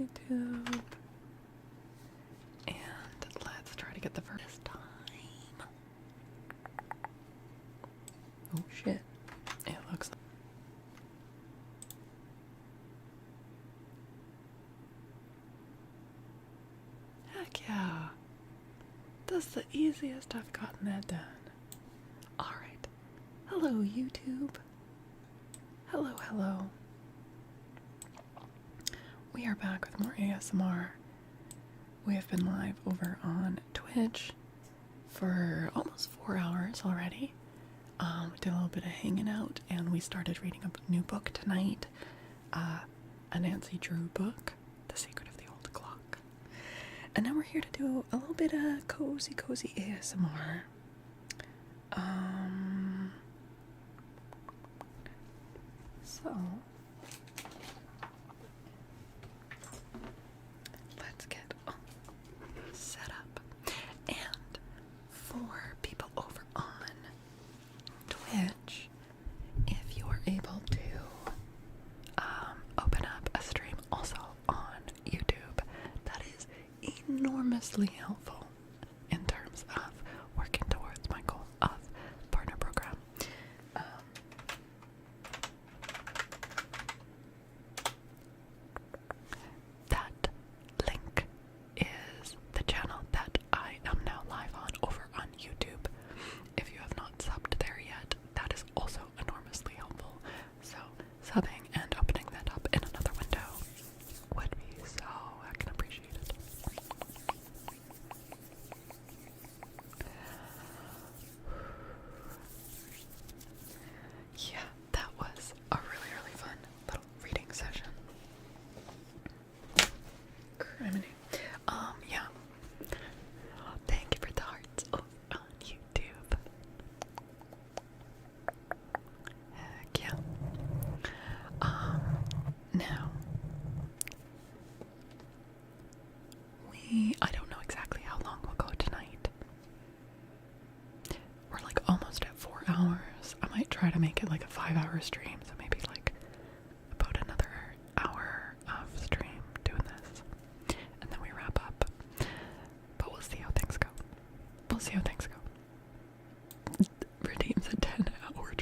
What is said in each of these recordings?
YouTube. And let's try to get the first time. Oh shit. It looks like heck yeah. That's the easiest I've gotten that done. Alright. Hello, YouTube. Hello, hello. We are back with more ASMR. We have been live over on Twitch for almost 4 hours already. We did a little bit of hanging out, and we started reading a new book tonight. A Nancy Drew book, The Secret of the Old Clock. And now we're here to do a little bit of cozy ASMR. So let's get set up. And for people over on Twitch, if you are able to open up a stream also on YouTube, that is enormously helpful in terms of working towards my goal of partner program. That link is the channel that I am now live on over on YouTube. If you have not subbed there yet, that is also enormously helpful. So subbing and opening that up in another window would be so heckin' appreciated. Yeah, that was a really fun little reading session. Criminy. Yeah. Thank you for the hearts over on YouTube. Heck yeah. Now, I don't know exactly how long we'll go tonight. We're like almost at 4 hours. I might try to make it like a 5-hour stream, so maybe like about another hour of stream doing this. And then we wrap up. But we'll see how things go. We'll see how things go. Redeems a 10-hour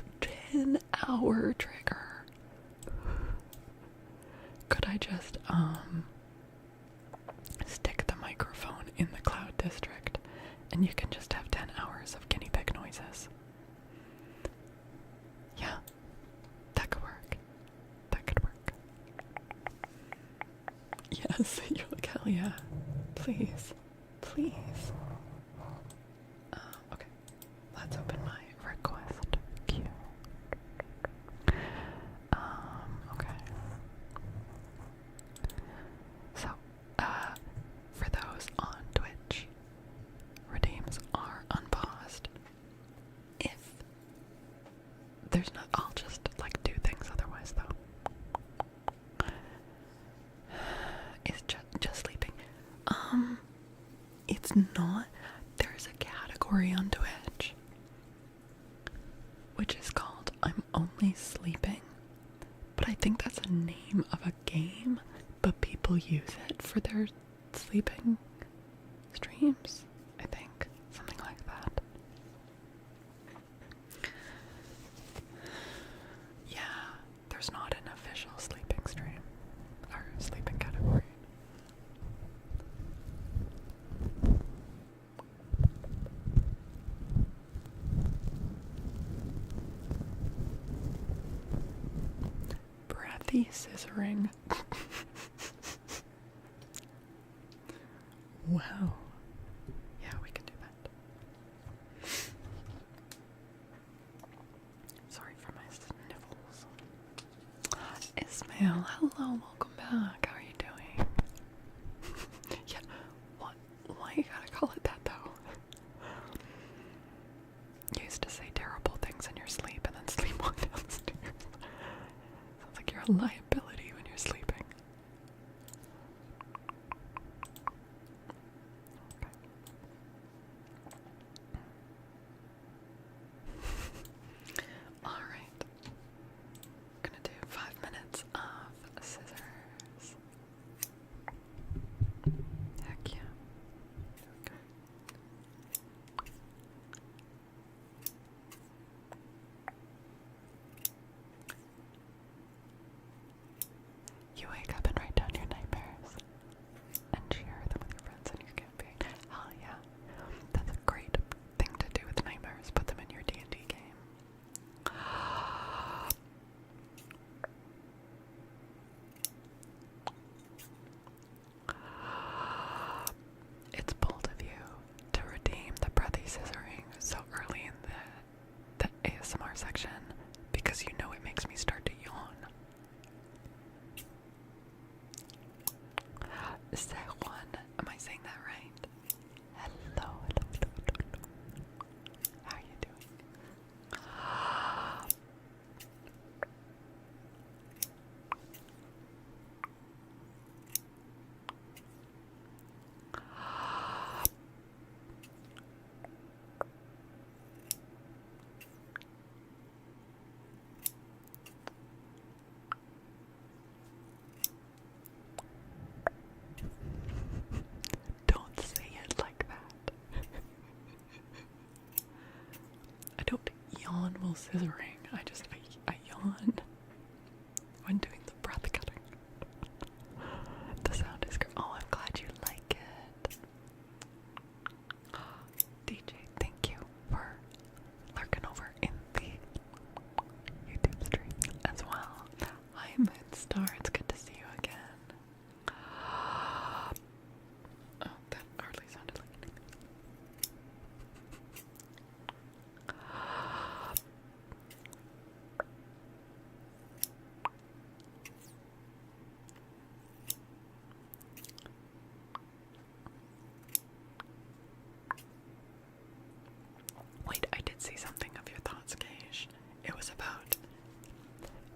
trigger. Could I just stick the microphone in the cloud district and you can just have 10 hours of guinea pig noises? Yeah, that could work. That could work. Yes, you're like, hell yeah. Please. Please. Okay. Let's open my request queue. Okay. So, for those on Twitch, redeems are unpaused. If there's not, I'll just like do things otherwise though. It's just sleeping. It's not. There's a category on Twitch which is called I'm Only Sleeping, but I think that's a name of a game, but people use it for their sleeping streams, I think. Something like that. Yeah, there's not an official sleeping stream or sleeping category. Breathy scissoring. Wow. Yeah, we can do that. Sorry for my sniffles. Ismail, hello, welcome back. How are you doing? Yeah, what? Why you gotta call it that though? You used to say terrible things in your sleep and then sleepwalk downstairs. Sounds like you're a liability when you're sleeping. Alright. I'm gonna do 5 minutes of scissors. Sejuan. Am I saying that right? Hello, hello, hello, hello. How are you doing? Don't say it like that. I don't yawn while scissoring. I yawn when doing the breath cutting. The sound is great. Oh, I'm glad you like it. DJ, thank you for lurking over in the YouTube stream as well. Hi, Midstar. It's good to see you again. Oh, that hardly sounded like anything. Wait, I did see something of your thoughts, Gage. It was about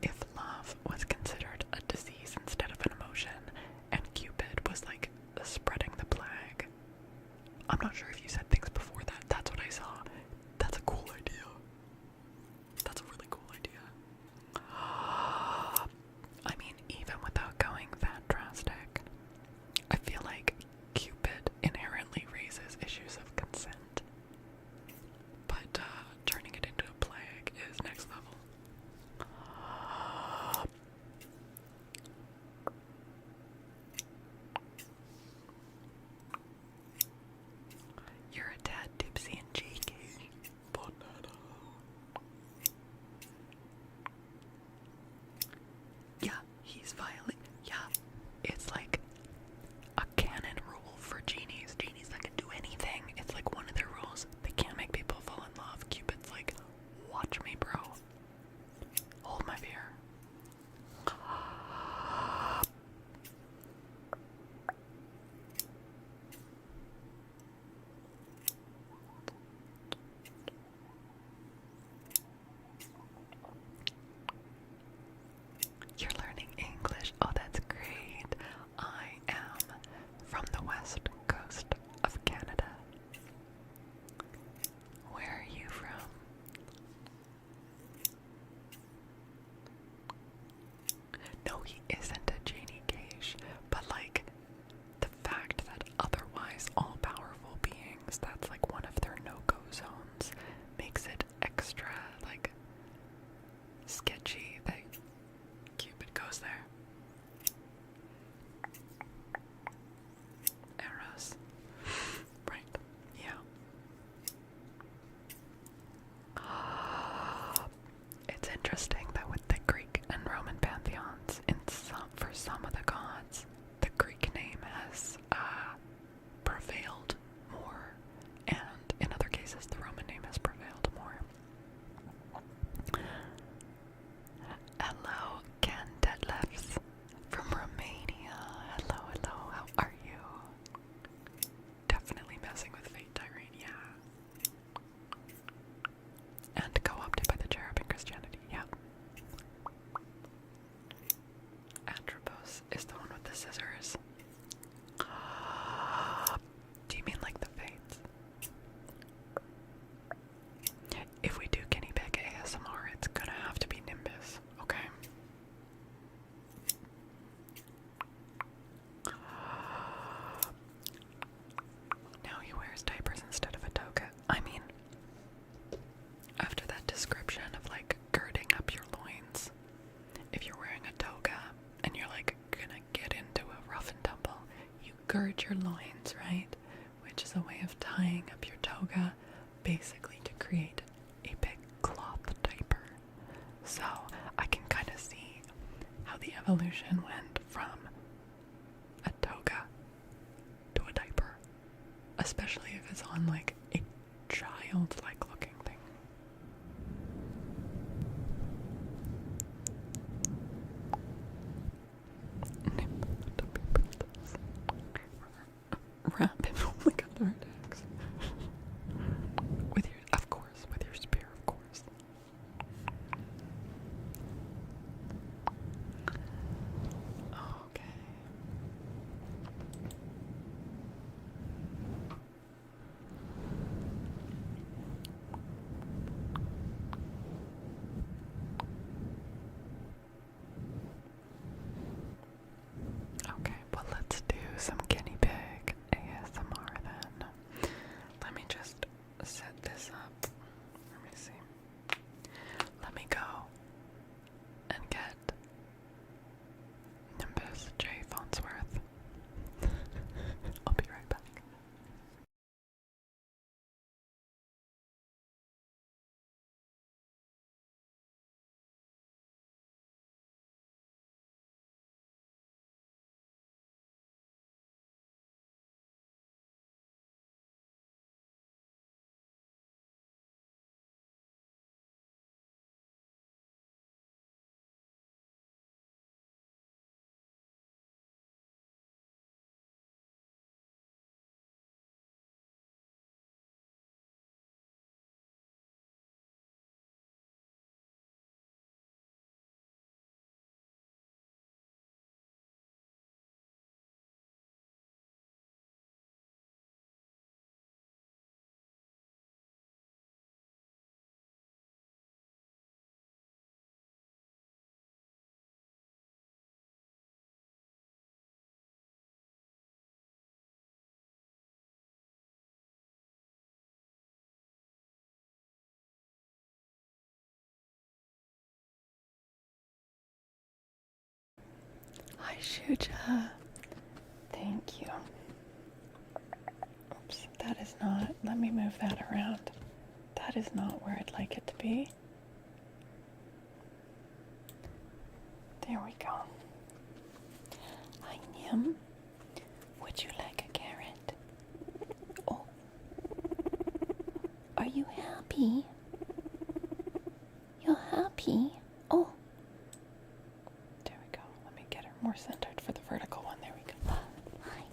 if love was considered a disease instead of an emotion, and Cupid was like spreading the plague. I'm not sure if you said things before that. That's what I saw. That's a cool idea. That's a really cool idea. I mean, even without going that drastic, I feel like Cupid inherently raises issues of consent. But turning it into a plague is next level. You're a tad tipsy and cheeky. Banana. Yeah, he's violent. Yeah, it's like a canon rule for genies. Genies that can do anything. It's like one of their rules. They can't make people fall in love. Cupid's like, watch me, bro. Hold my beer. You're learning English. Oh, that's great. I am from the west coast of Canada. Where are you from? No, he isn't a genie, Gage, but like the fact that otherwise all-powerful beings, that's like one of their no-go zones, makes it extra like sketchy that Cupid goes there. Eros. Right. Yeah. It's interesting that with the Greek and Roman pantheons, for some of the gods, the Greek name has prevailed more, and in other cases, the Roman name has prevailed more. Hello, Ken Detlefs from Romania. Hello, hello, how are you? Definitely messing with Fate Tyrene, yeah. And co-opted by the cherub in Christianity, yeah. Atropos is the one with the scissors. Do you mean like the Fates? If we do guinea pig ASMR, it's gonna have to be Nimbus, okay? Now he wears diapers instead of a toga. I mean, after that description of like girding up your loins, if you're wearing a toga and you're like gonna get into a rough and tumble, you gird your loins, right? Which is a way of tying up your toga, basically to create a big cloth diaper. So I can kind of see how the evolution went from a toga to a diaper, especially if it's on like a childlike looking thing. Hi, Shuja. Thank you. Oops, that is not. Let me move that around. That is not where I'd like it to be. There we go. Hi, Nim. Would you like a carrot? Oh. Are you happy? You're happy? Oh. There we go. Let me get her more centered for the vertical one. There we go. Hi.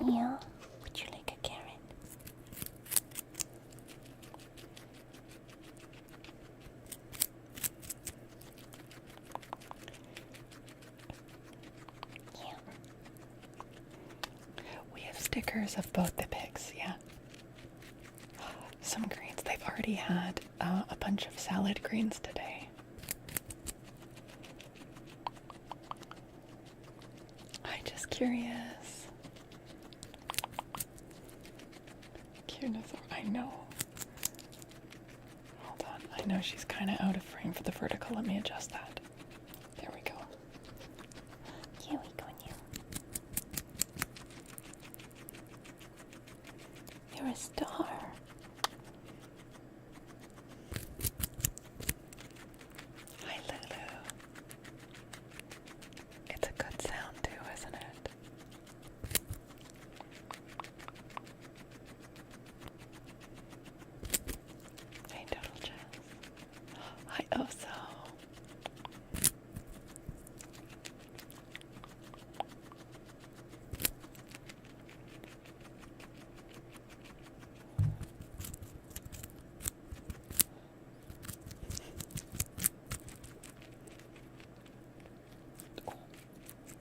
Yeah. Would you like a carrot? Yeah. We have stickers of both the pigs, yeah. Some greens. They've already had a bunch of salad greens today. I'm just curious. Cuteness, I know. Hold on, I know she's kind of out of frame for the vertical. Let me adjust that. There we go. Here we go, you. You're a star. Hi, Lulu. It's a good sound too, isn't it? Hey, Total Jazz. Hi, Oso.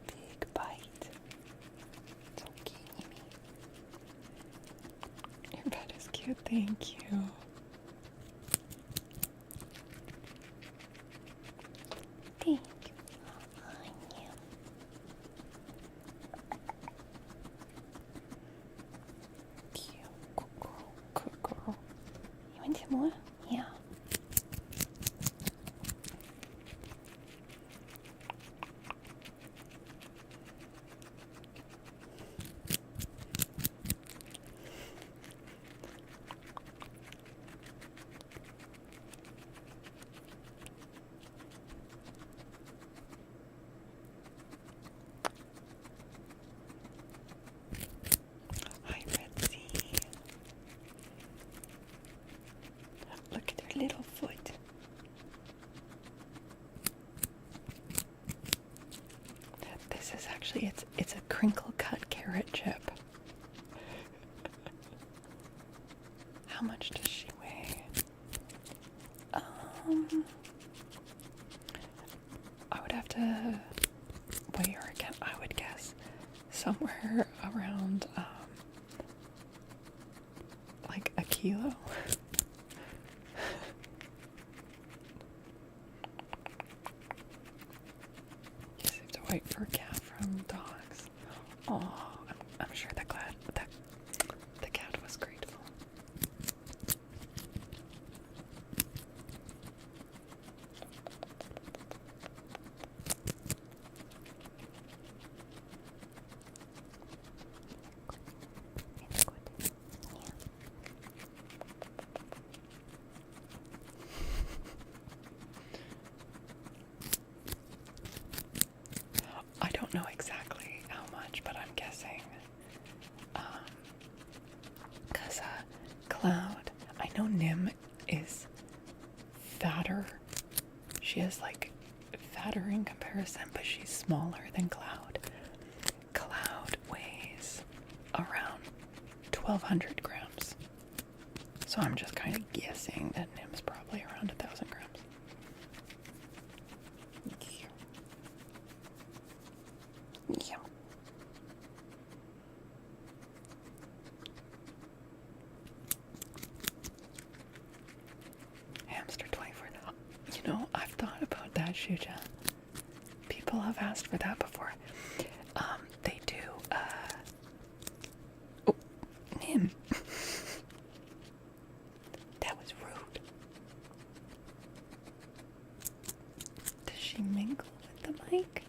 Big bite. So cute. Your bed is cute, thank you. Thank you. I am. Cute. Good girl. Good girl. You want some more? Yeah. Hi, Betsy. Look at her little foot. This is actually, it's a crinkle cut carrot chip. How much does she weigh? I would have to weigh her again. I would guess somewhere around like a kilo. You just have to wait for a cat from dogs. Oh, I'm sure the cat was grateful. I don't know exactly how much, but I'm guessing. Because Cloud, I know Nim is fatter. She is like fatter in comparison, but she's smaller than Cloud. Cloud weighs around 1,200 grams. So I'm just kind of guessing that Nim's probably around 1,000 grams. Yeah. Hamster 24. You know, I've thought about that, Shuja. People have asked for that before. They do, oh, Nim. That was rude. Does she mingle with the mic?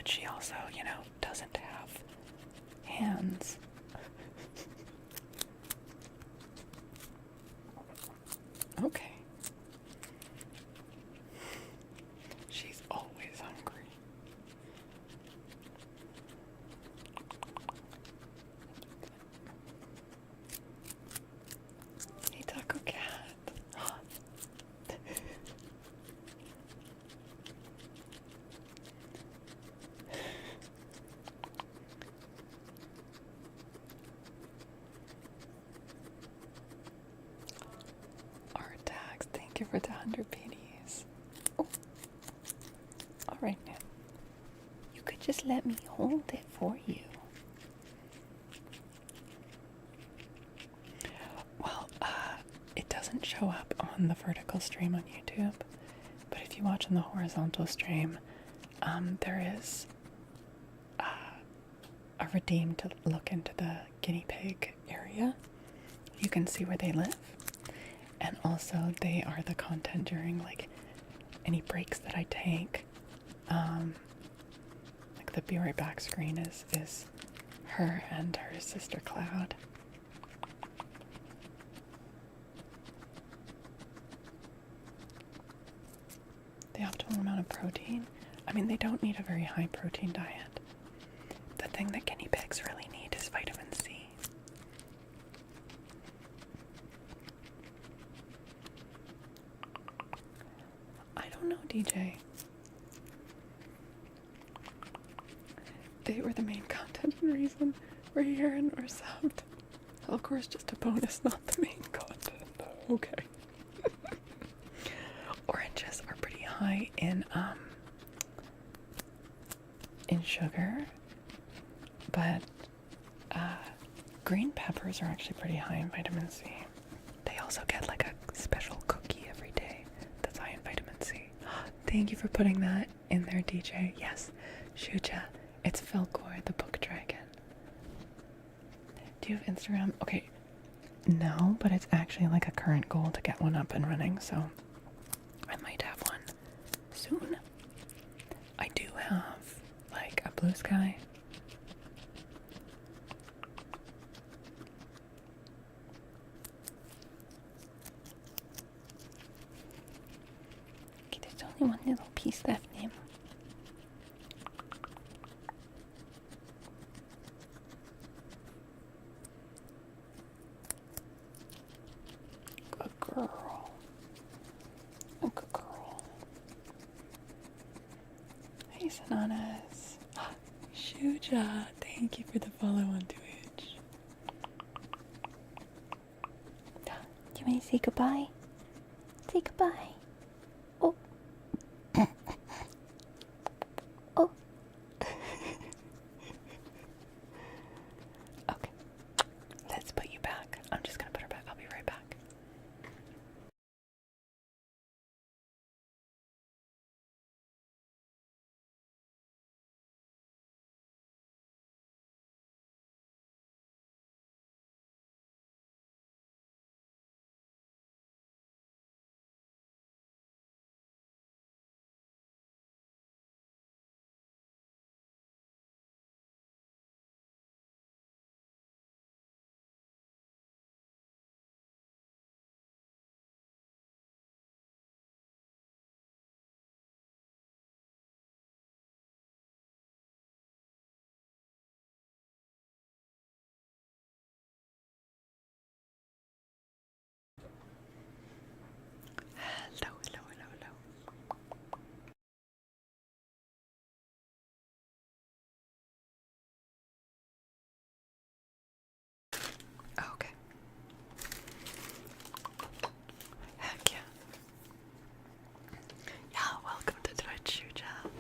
but she also, you know, doesn't have hands. Okay. She's always hungry. Hey, Taco Cat. Art tags, thank you for the 100 pennies. Oh. Alright now. You could just let me hold it for you. Well, it doesn't show up on the vertical stream on YouTube, but if you watch on the horizontal stream, there is a redeem to look into the guinea pig area. You can see where they live, and also they are the content during like any breaks that I take. Like the be right back screen is her and her sister Cloud. The optimal amount of protein. I mean, they don't need a very high protein diet. The thing that guinea pigs really need is vitamin C. I don't know, DJ. They were the main content and reason we're here and we're subbed. Faolkor is just a bonus, not the main content. Okay. Oranges are pretty high in sugar, but green peppers are actually pretty high in vitamin C. They also get like a special cookie every day that's high in vitamin C. Thank you for putting that in there, DJ. Yes, Shuja. It's Faolkor, the book dragon. Do you have Instagram? Okay. No, but it's actually like a current goal to get one up and running, so I might have one soon. I do have like a Blue Sky. Okay, there's only one little piece left now. Good girl. Oh, good girl. Hey, Sananas. Shuja, thank you for the follow on Twitch. Do you want to say goodbye? Say goodbye. Oh. Oh. Okay. Let's put you back. I'm just gonna put her back. I'll be right back. Hello, hello, hello, hello. Okay. Heck yeah. Yeah, welcome to Twitch, Shuja.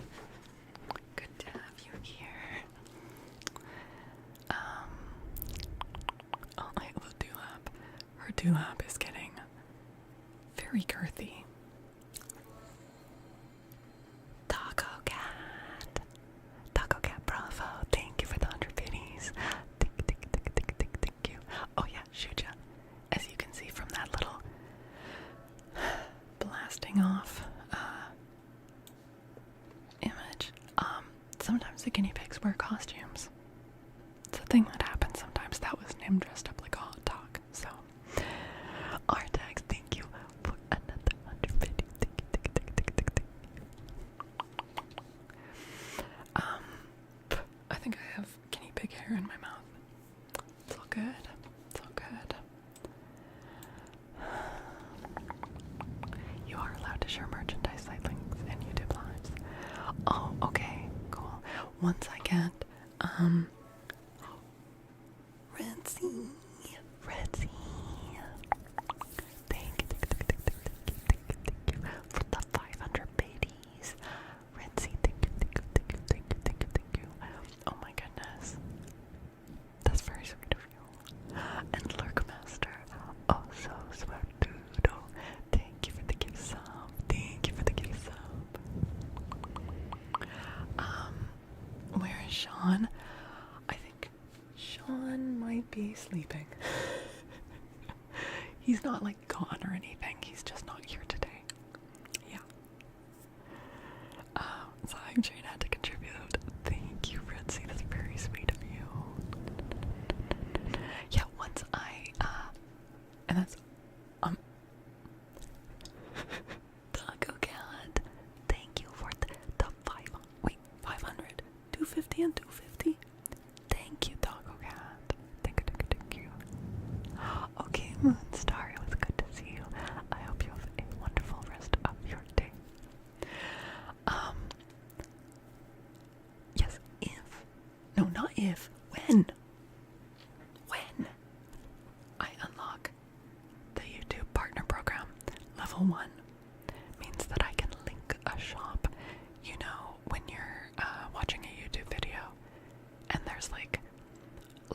Good to have you here. Oh, I love Dewlap. Her Dewlap is getting very girthy. Taco Cat. Taco Cat Bravo. Thank you for the 100 pennies. Thank you. Oh yeah, Shuja. As you can see from that little blasting off image, sometimes the guinea pigs wear costumes. It's a thing that happens sometimes. That was Nim dressed up like a hot dog. So, Artax, thank you for another 150. Thank you. I think I have guinea pig hair in my mouth. It's all good. It's all good. You are allowed to share merchandise site links in YouTube lives. Oh, okay, cool. Once I get, Redsy. Thank you for the 500 babies. Redsy, thank you. Oh my goodness. That's very sweet of you. And Lurkmaster, oh so sweet. Thank you for the gift sub. Where is Sean? I think Sean might be sleeping. He's not like gone or anything. He's just not here today. Yeah. So Jane had to contribute. Thank you, Ritzy. That's very sweet of you. Yeah, once I, and that's, Taco Cat. Thank you for the 500, 250 and 250. Thank you, Taco Cat. Thank you. Okay, Moonstar, it was good to see you. I hope you have a wonderful rest of your day. Yes, not if, when I unlock the YouTube Partner Program, level 1, means that I can link a shop. You know, when you're watching a YouTube video, and there's like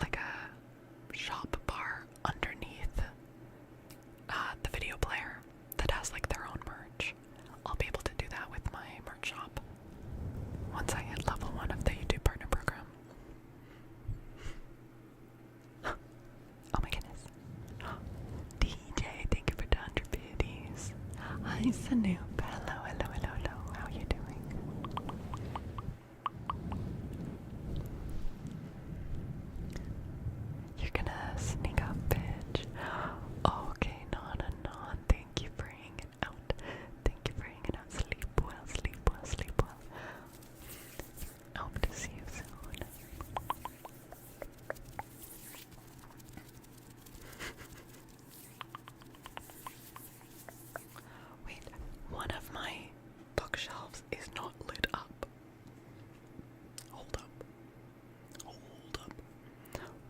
a shop bar underneath the video player that has like their own merch. I'll be able to do that with my merch shop once I hit level 1 of the YouTube Partner Program. Oh my goodness. DJ, thank you for the 100 biddies. Hi, Sanoop. Hello. How are you doing? You're gonna sneak up, bitch. Okay, non. Thank you for hanging out. Sleep well. Hope to see you soon. Wait, one of my bookshelves is not lit up. Hold up.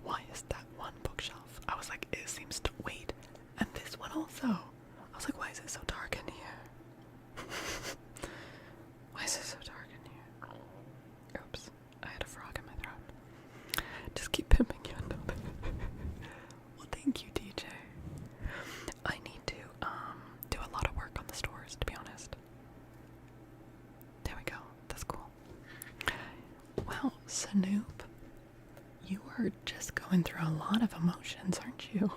Why is that one bookshelf? I was like, it seems to wait. And this one also. I was like, why is it so dark in here? Why is it so dark in here? Oops, I had a frog in my throat. Just keep pimping you up. Well, thank you, DJ. I need to do a lot of work on the stores, to be honest. There we go. That's cool. Well, Sanoop, you are just going through a lot of emotions, aren't you?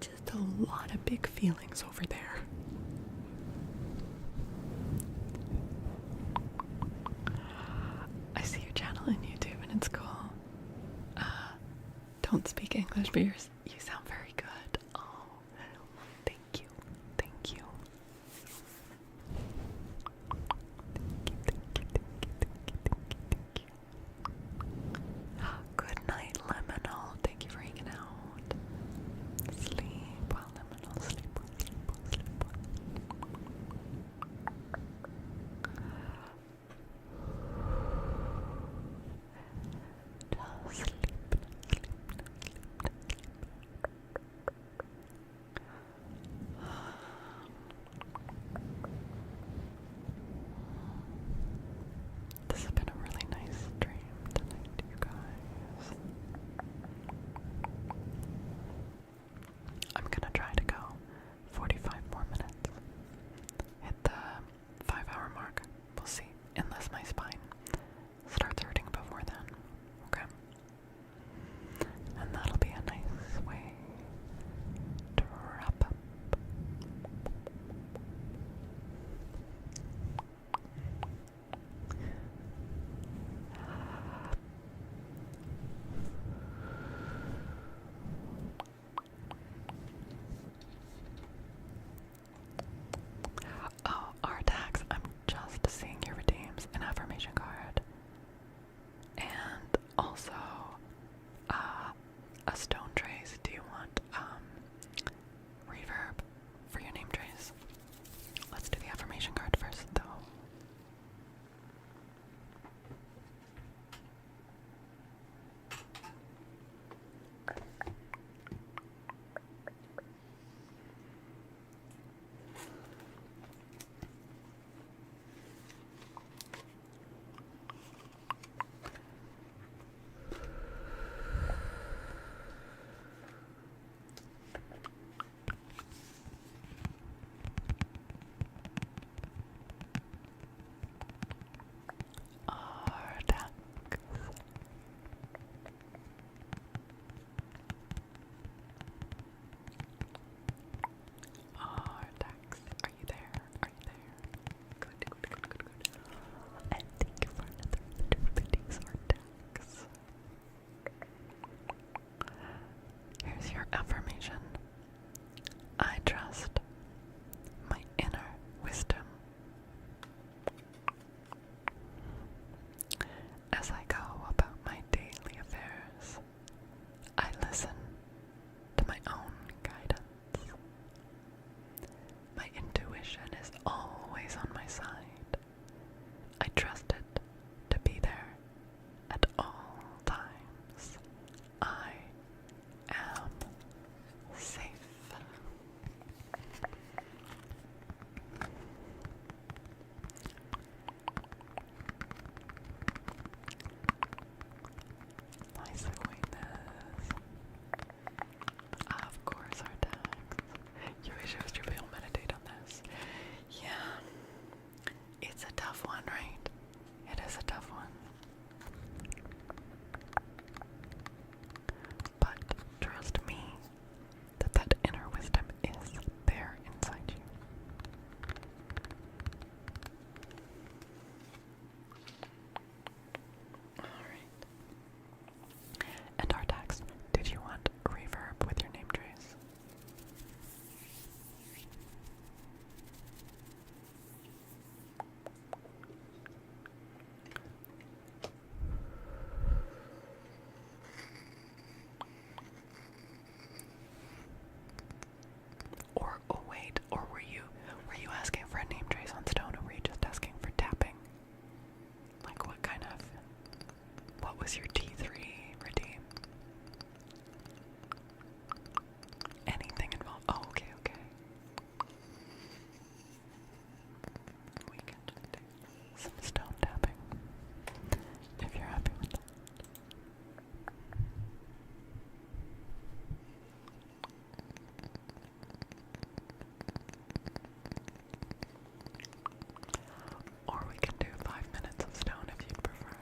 Just a lot of big feelings over there. I see your channel on YouTube and it's cool. Don't speak English, but you sound very good. Oh, thank you. Good night, Liminal. Thank you for hanging out. Sleep well, Liminal. Sleep well. Just sleep. a stone trace? Do you want reverb for your name trace? Let's do the affirmation card first, though. Artax, are you there? Are you there? Good, good, good, good, good. And thank you for another 150 Artax. Here's your affirmation. I trust my inner wisdom. As I go about my daily affairs, I listen to my own guidance. My intuition is always on my side. I trust it to be there at all times. I am safe. Nice sweetness. Of course, our tags. You wish I was to be able to meditate on this. Yeah. It's a tough one, right? It is a tough one. But trust me that that inner wisdom is there inside you. Alright. And Artax, did you want reverb with your name trace? Or oh wait, or were you asking for a name trace on stone, or were you just asking for tapping? Like what was your T3 redeem? Anything involved? Oh, okay, okay. We can just do some stone tapping if you're happy with that. Or we can do 5 minutes of stone if you'd prefer.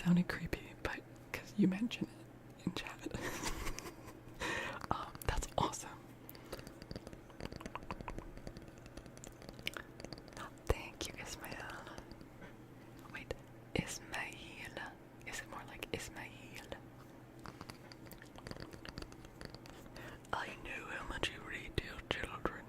sounded creepy, but because you mentioned it in chat. That's awesome. Thank you, Ismail. Wait, Ismail. Is it more like Ismail? I know how much you read, dear children.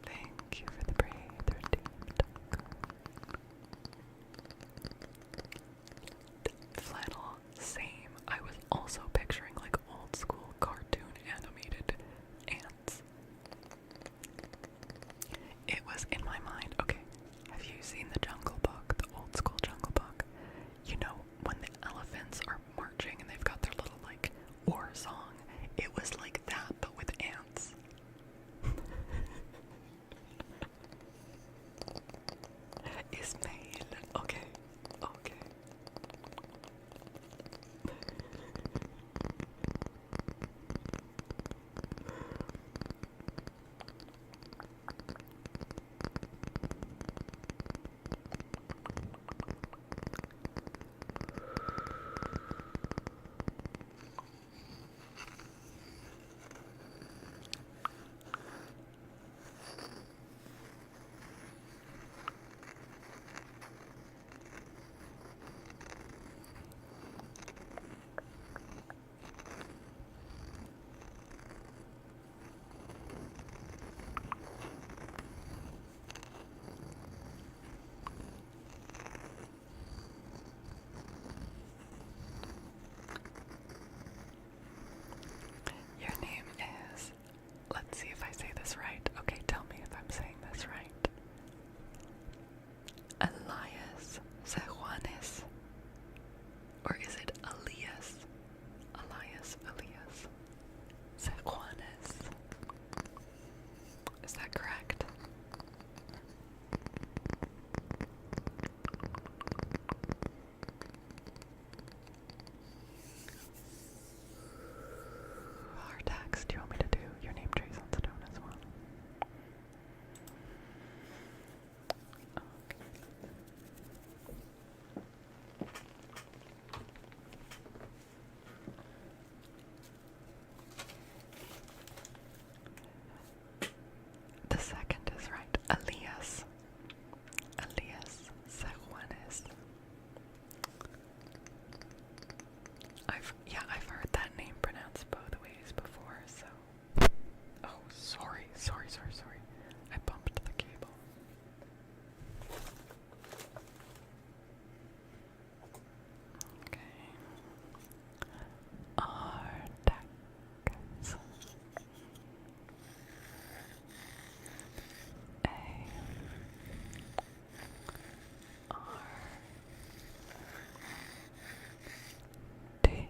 Thank you for the brave 13. Flannel, same. I was also picturing like old school cartoon animated ants. It was in my mind. Okay, have you seen the Jungle Book, the old school Jungle Book? You know, when the elephants are marching and they've got their little like war song, it was like that but with ants. Ismail. Okay. Okay. Your name is, let's see if I say this right. Okay, tell me if I'm saying this right. Elias Sejuanes. Or is it Elias? Elias Sejuanes. Is that correct? Hartax, do you want me to do your name trace on Sedona as well? The second is right. Elias Sejuanes. I've heard that name pronounced both ways before, so. Oh, sorry. I bumped the cable. Okay. Artax. A. R. D.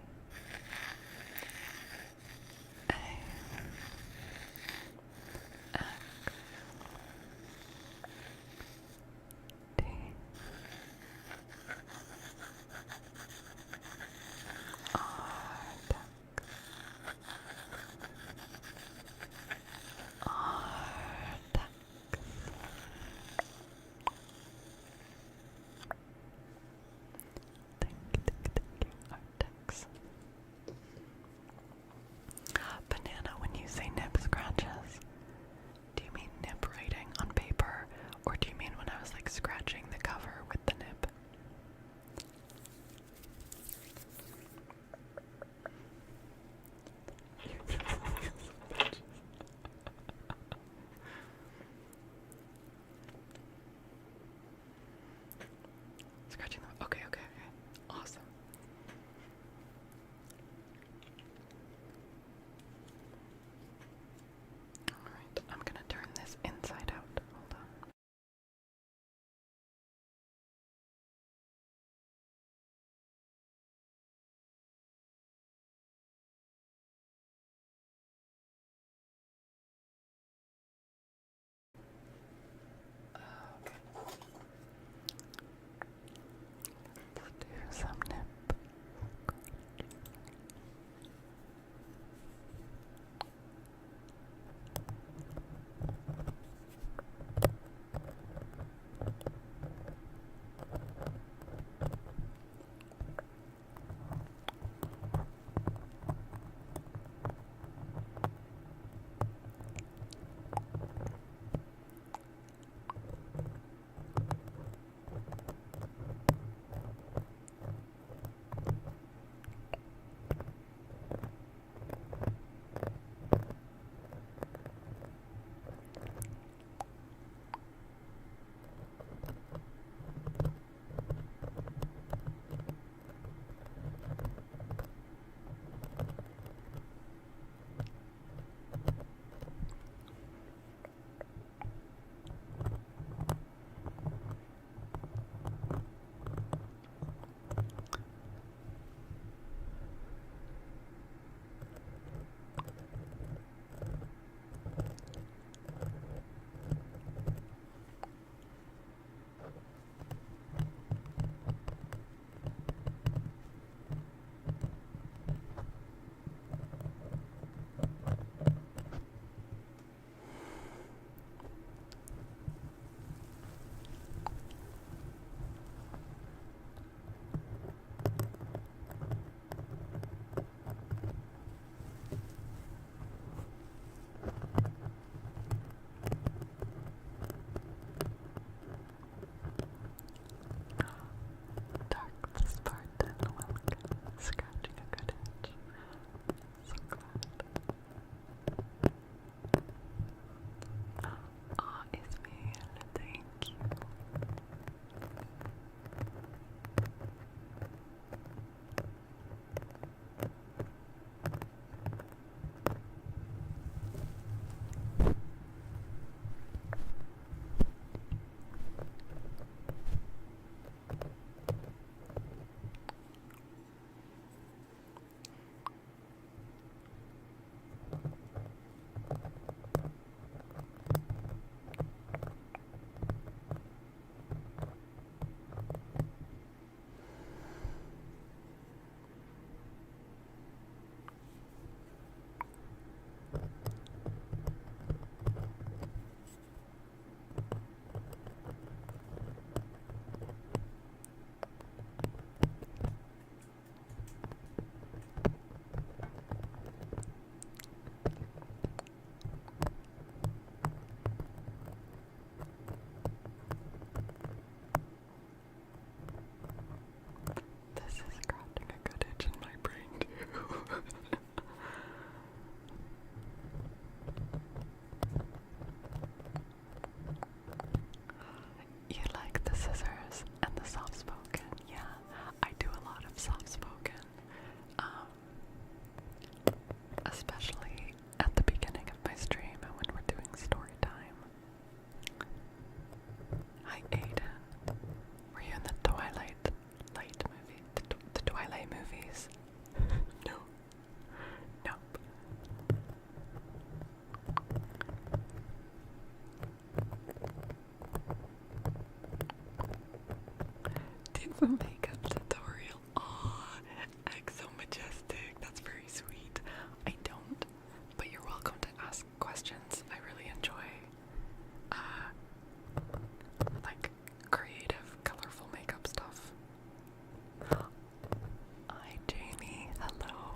Hi, Jamie. Hello.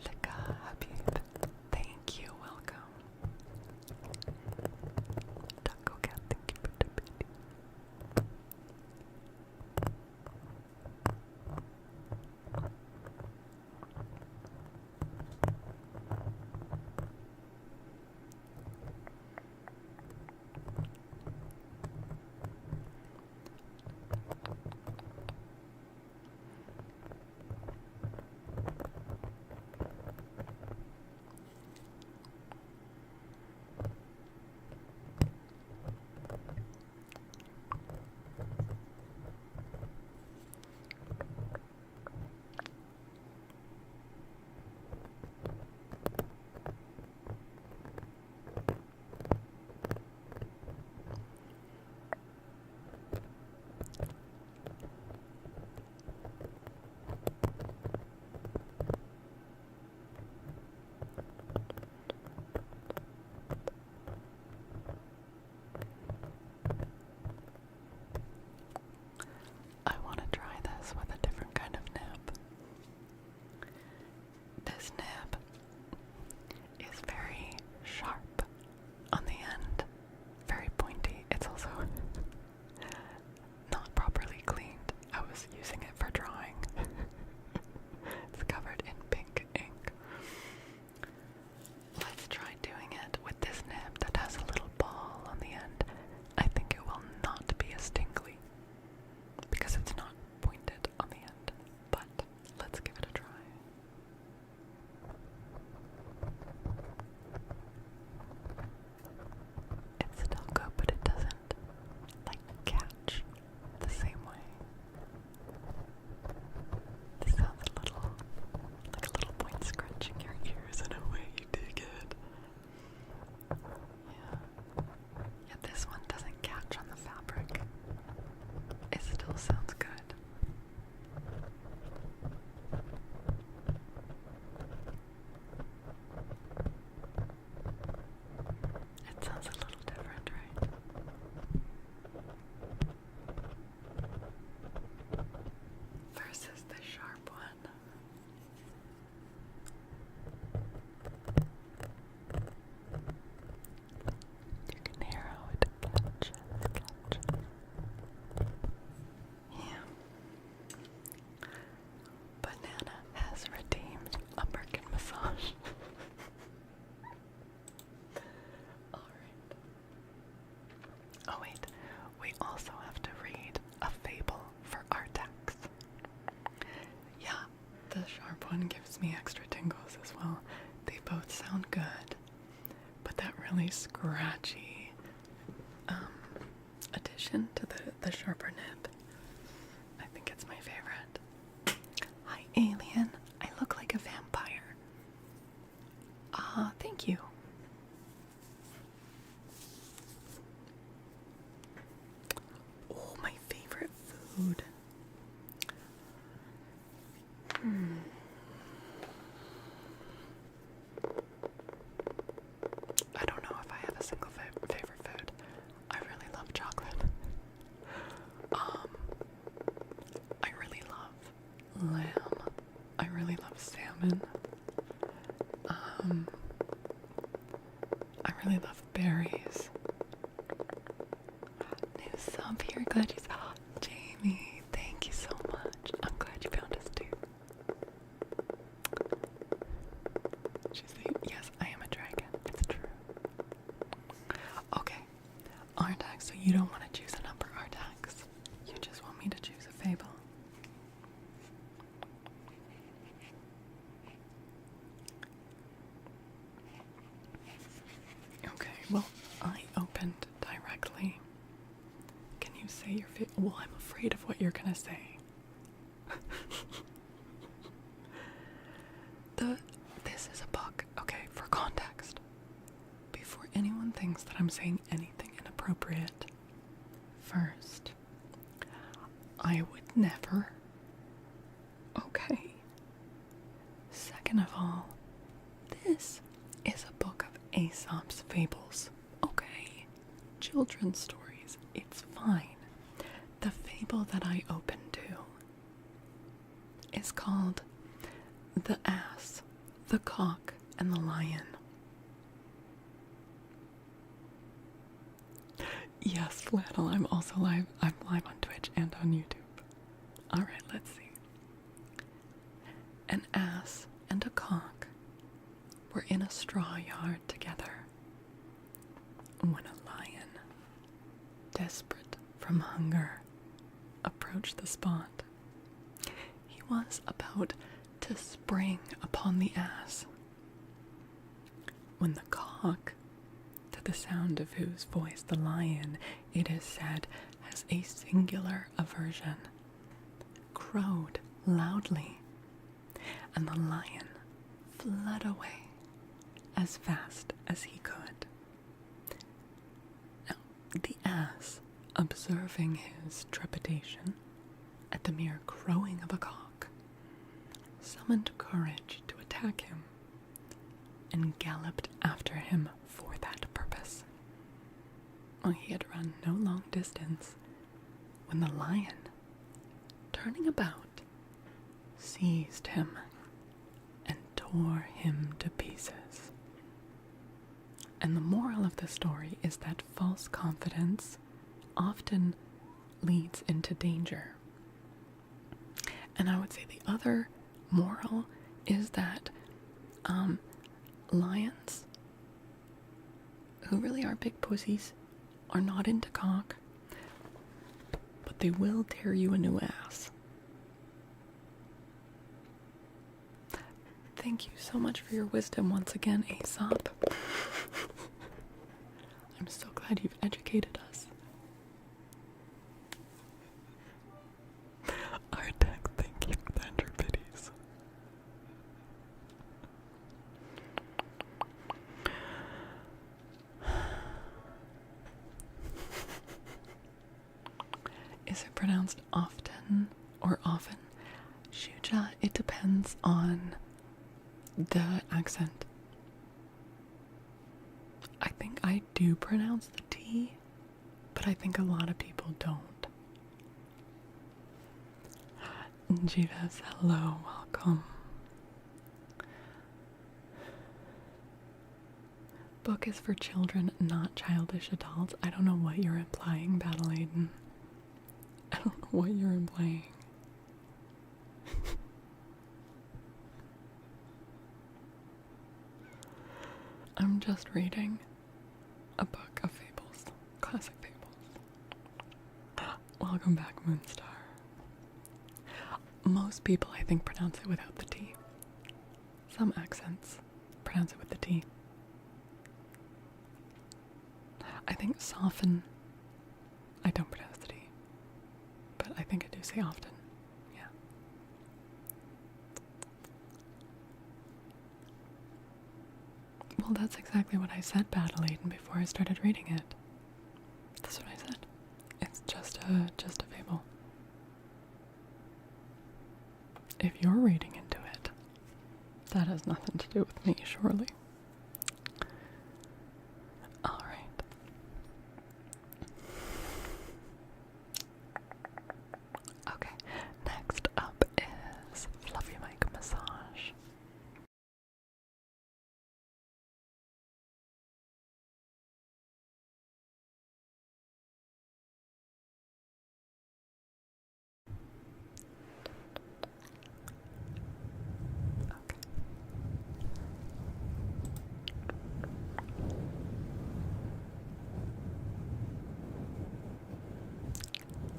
Lika Habib. Thank you. Welcome. Taco Cat, thank you for the baby. I want to try this with a different kind of nib. This nib is very sharp on the end, very pointy. It's also not properly cleaned. I was using it for drawing. It's covered in pink ink. Let's try doing it with this nib that has a little ball on the end. I think it will not be as tingly because it's not pointed on the end, but let's give it a try. It's still good, but it doesn't like catch the same way. This sounds a little like a little point scratching your ears in a way. You dig it? Yeah. Yeah, this one doesn't catch on the fabric. It still sounds good. It sounds a little different, right? Versus the sharp one. You can hear how it catches. Yeah. Banana has redeemed a Birkin massage. Alright. Oh wait, we also have to read a fable for Artax. Yeah, the sharp one gives me extra tingles as well. They both sound good, but that really scratchy addition to the sharper nib, I think it's my favorite. Hi, alien. I look like a vampire. Thank you. Oh, my favorite food. I don't know if I have a single favorite food. I really love chocolate. I really love lamb. I really love salmon. I really love berries. New sub here. Glad you saw. Jamie, thank you so much. I'm glad you found us too. She's the, yes, I am a dragon. It's true. Okay. Artax, so you don't want to choose a number, Artax. You just want me to choose a fable. Okay, well, I opened directly. Can you say your fable? Well, I'm afraid of what you're gonna say. This is a book, okay, for context. Before anyone thinks that I'm saying anything inappropriate, first, I would never. Okay. Second of all, this is a book of Aesop's fables, okay? Children's stories, it's fine. The fable that I opened is called The Ass, the Cock, and the Lion. Yes, Flannel, I'm also live. I'm live on Twitch and on YouTube. Alright, let's see. An ass and a cock were in a straw yard together when a lion, desperate from hunger, approached the spot. He was about to spring upon the ass when the cock, to the sound of whose voice the lion, it is said, has a singular aversion, crowed loudly, and the lion fled away as fast as he could. Now, the ass, observing his trepidation at the mere crowing of a cock, summoned courage to attack him and galloped after him for that purpose. Well, he had run no long distance when the lion, turning about, seized him and tore him to pieces. And the moral of the story is that false confidence often leads into danger. And I would say the other moral is that lions, who really are big pussies, are not into cock, but they will tear you a new ass. Thank you so much for your wisdom once again, Aesop. I'm so glad you've educated us. Artex, thank you for the 100 biddies. Is it pronounced often or often? Shuja, it depends on the accent. I think I do pronounce the T, but I think a lot of people don't. Jivas, hello, welcome. Book is for children, not childish adults. I don't know what you're implying, Battle Aiden. I don't know what you're implying. I'm just reading a book of fables, classic fables. Welcome back, Moonstar. Most people, I think, pronounce it without the T. Some accents pronounce it with the T. I think soften, I don't pronounce the T, but I think I do say often. Yeah. Well, that's exactly what I said, Battle Aiden, before I started reading it. That's what I said. It's just a fable. If you're reading into it, that has nothing to do with me, surely. Alright. Okay, next up is Fluffy Mic Massage.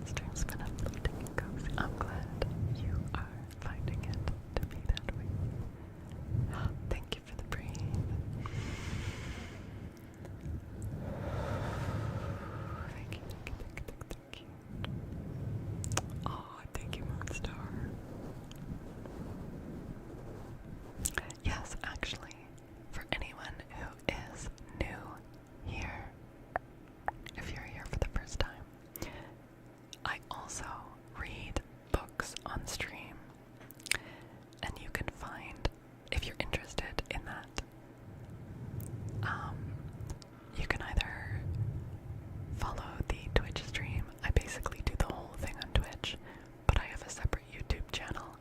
Stream's been uplifting and cozy. I'm glad you are finding it to be that way. Thank you for the breathe. Thank you, thank you, thank you, thank you. Oh, thank you, Moonstar. Yes, actually, for anyone who is new here, if you're here for the first time, I also read books on stream, and you can find, if you're interested in that, you can either follow the Twitch stream. I basically do the whole thing on Twitch, but I have a separate YouTube channel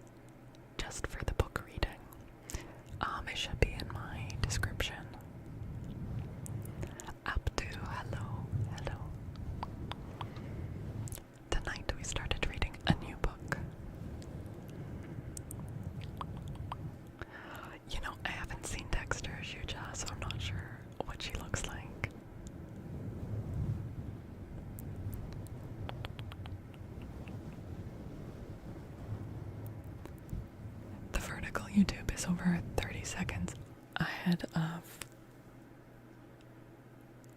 YouTube is over 30 seconds ahead of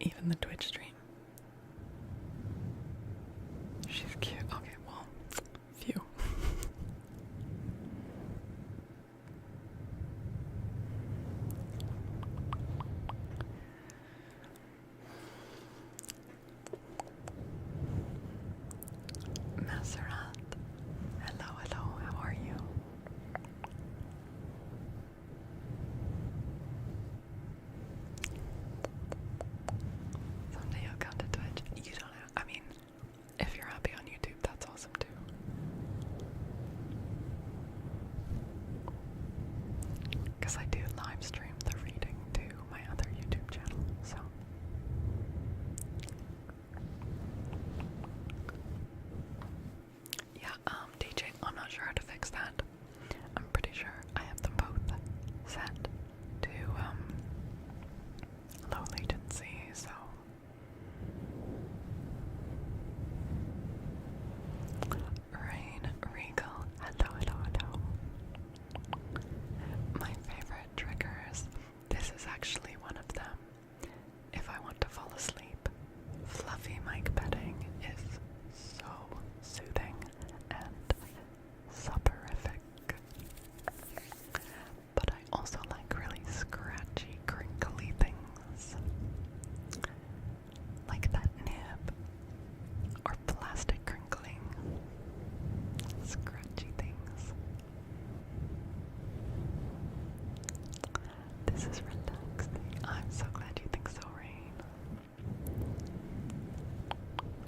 even the Twitch stream. She's cute. Okay, well, phew. Masserat. Hello, hello, how are you? Someday you'll come to Twitch. You don't have, I mean, if you're happy on YouTube, that's awesome too. Because I do live stream the reading to my other YouTube channel, so. Yeah, DJ, I'm not sure how to fix that. I'm pretty sure I have them both set to, low latency, so. Rain Regal, hello, hello, hello. My favorite triggers, this is actually one of them. If I want to fall asleep, fluffy mic petting is so soothing and soporific. But I also like really scratchy, crinkly things. Like that nib. Or plastic crinkling. Scratchy things. This is relaxing. I'm so glad you think so, Rain.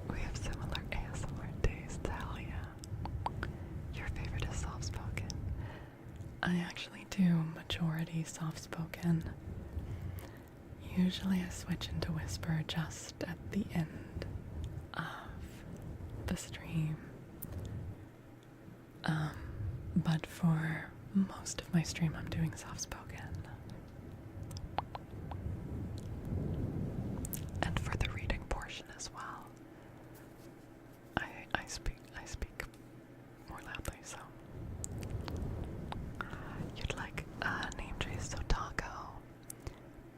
We have similar ASMR tastes, hell yeah. Your favorite is soft-spoken. I actually do majority soft-spoken. Usually I switch into whisper just at the end of the stream. But for most of my stream I'm doing soft-spoken. And for the reading portion as well. I speak more loudly, so. You'd like name trace Otaco.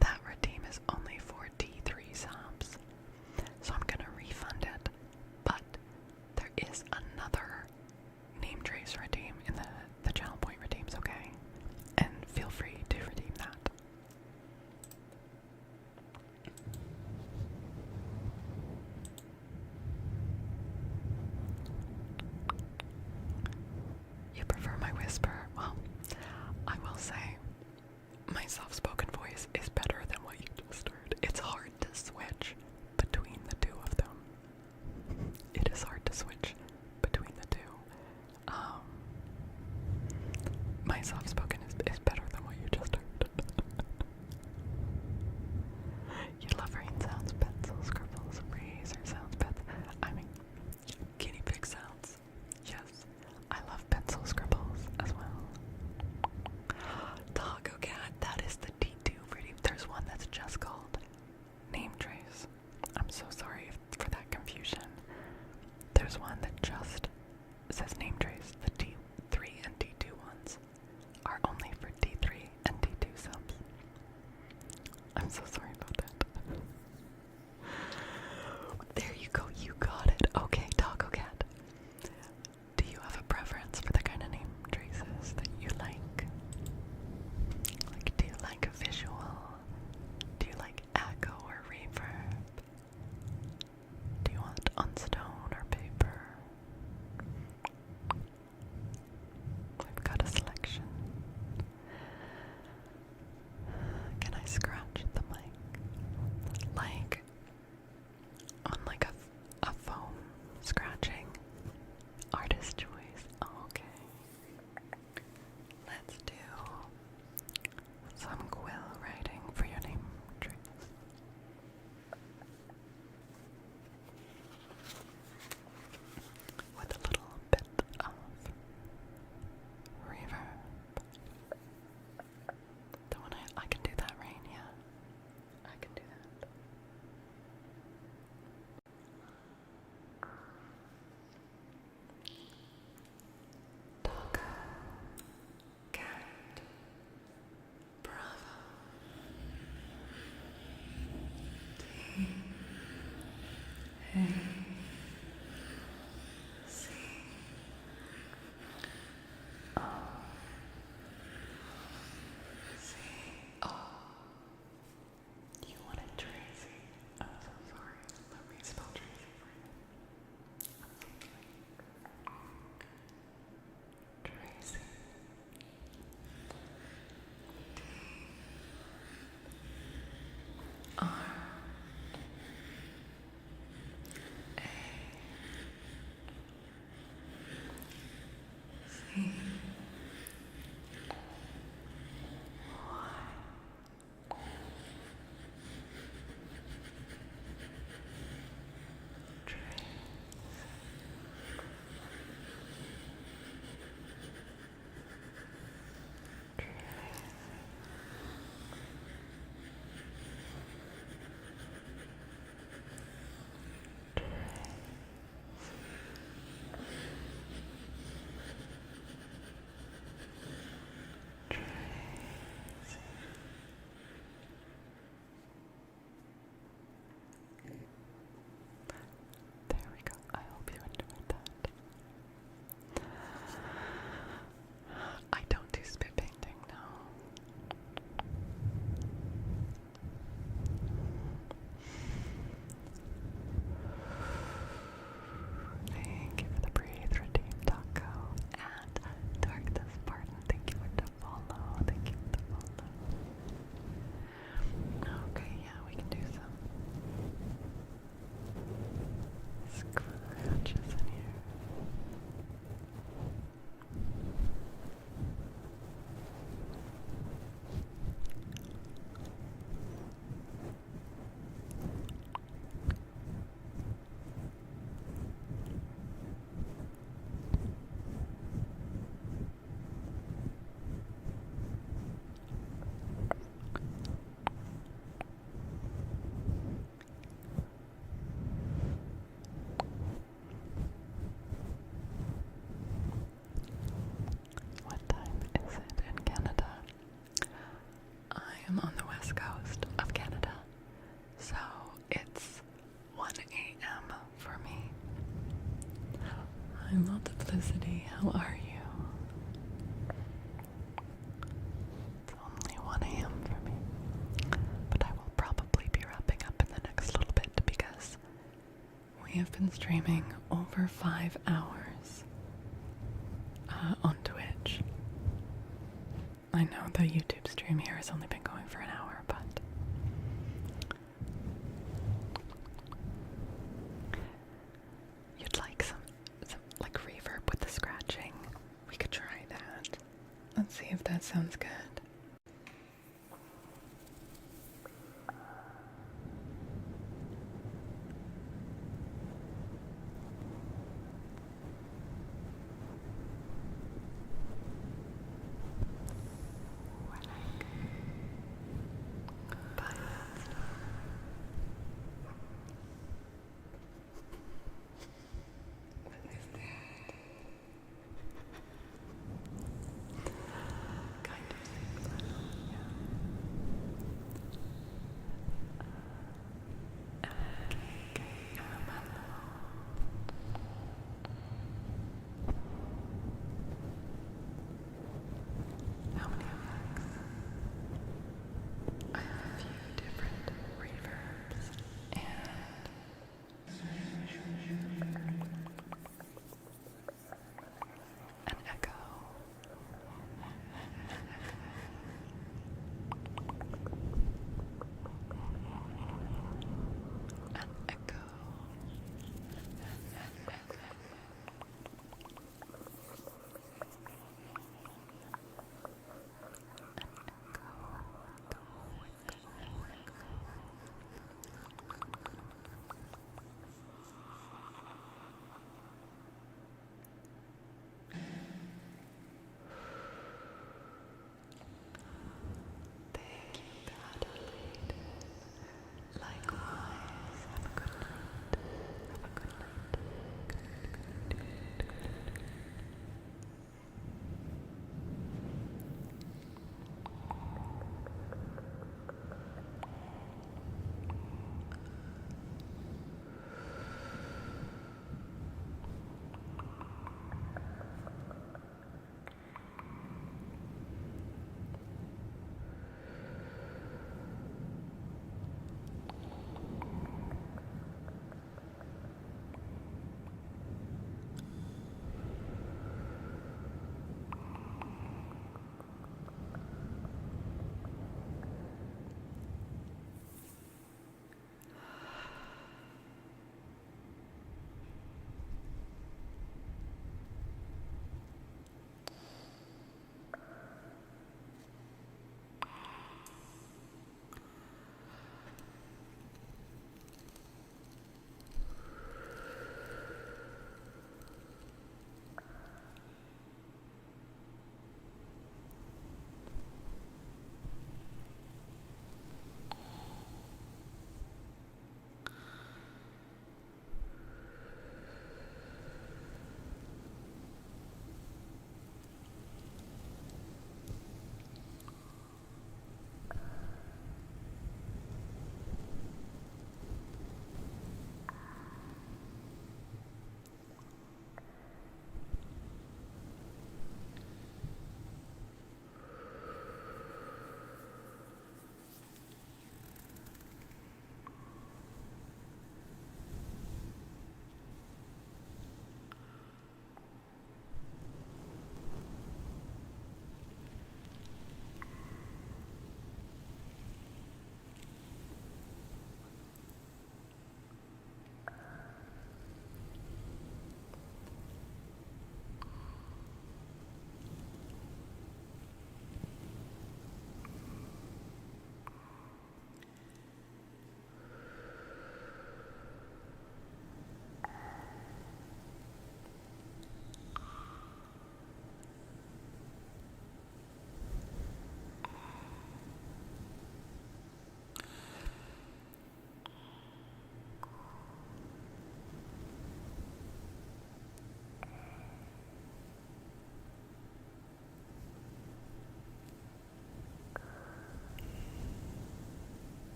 That redeem is only for D3 subs. So I'm gonna refund it. But there is another name trace redeem in the channel point redeems, okay? And feel free to redeem that. You prefer my whisper? Well, I will say my soft-spoken voice is better than what you just heard. It's hard to switch between the two of them. It is hard to switch between the two. My soft-spoken is better than what you just heard. You love rain sounds, pencil scribbles, razor sounds, I mean, guinea pig sounds. Yes, I love pencil scribbles as well. Doggo cat, that is the D2 reading. There's one that's just called Name Trace. I'm so sorry for that confusion. There's one that just says Name Trace. The D3 and D2 ones are only for D3 There we go. I hope you enjoyed that. I don't do spit painting, no. Thank you for the breathe, redeem taco, and darkness pardon. Thank you for the follow. Thank you for the follow. Okay, yeah, we can do some scratches in here. What time is it in Canada? I am on the west coast of Canada, so it's 1 a.m. for me. Hi Multiplicity, how are you? It's only 1 a.m. for me, but I will probably be wrapping up in the next little bit because we have been streaming over 5 hours on Twitch. I know the YouTube stream here has only been going for an hour, but you'd like some like reverb with the scratching. We could try that. Let's see if that sounds good. Kind of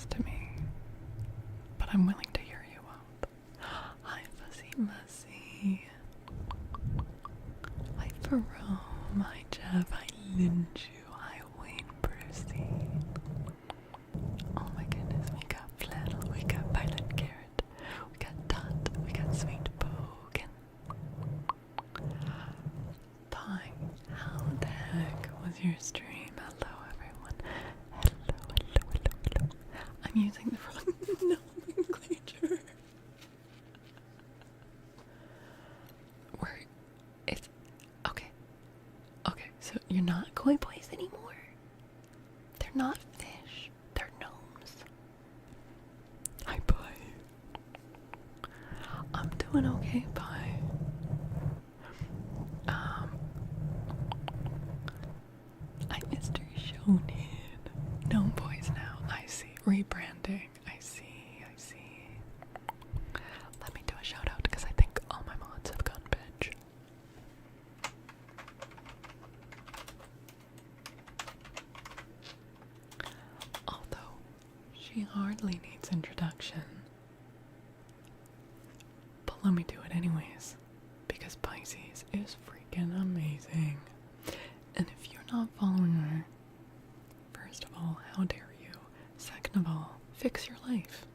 this to me, but I'm willing to hear you out. Hi, Fuzzy Muzzy. Hi, Ferome. Hi, Jeff. Hi, Linju. Hi, Wayne Brucey. Oh my goodness, we got Flannel, we got Violet Carrot, we got Dot, we got Sweet Bogan. Pie, how the heck was your stream? Hello, everyone. Hello. I'm using the wrong nomenclature. It's okay. Okay, so you're not koi boys anymore. They're not fish. They're gnomes. Hi, Pie. I'm doing okay, Pie. I'm Mr. Shonen. Gnome boys now. I see. Rebranding. I see. Let me do a shout out because I think all my mods have gone bitch. Although she hardly needs introduction. But let me do it anyways, because Pisces is freaking amazing. And if you're not following her, first of all, how dare you? Second of all, fix your life.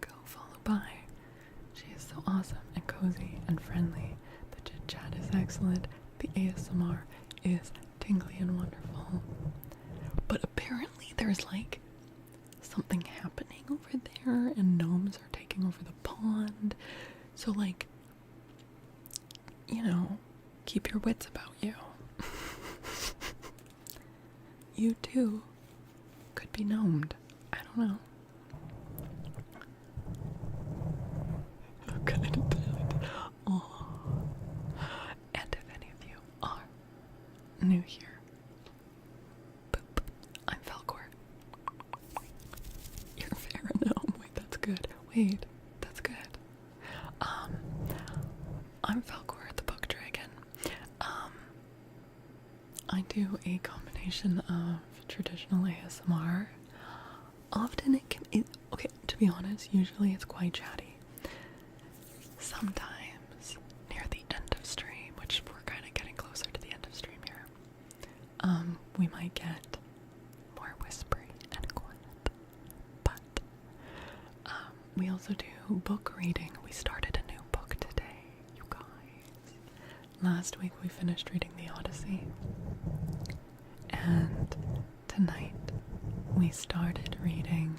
Go follow Pi. She is so awesome and cozy and friendly. The chit chat is excellent. The ASMR is tingly and wonderful. But apparently there's like something happening over there and gnomes are taking over the pond. So like, you know, keep your wits about you. You too could be gnomed. I don't know. Oh, kind of bad. Oh. And if any of you are new here, boop, I'm Faolkor. You're fair gnome. Wait, that's good. Wait, that's good. I'm Faolkor, the book dragon. I do a combination of traditional ASMR. Often okay, to be honest, usually it's quite chatty. Sometimes near the end of stream, which we're kind of getting closer to the end of stream here, we might get more whispery and quiet. But we also do book reading. We started a new book today, you guys. Last week we finished reading the Odyssey. And tonight we started reading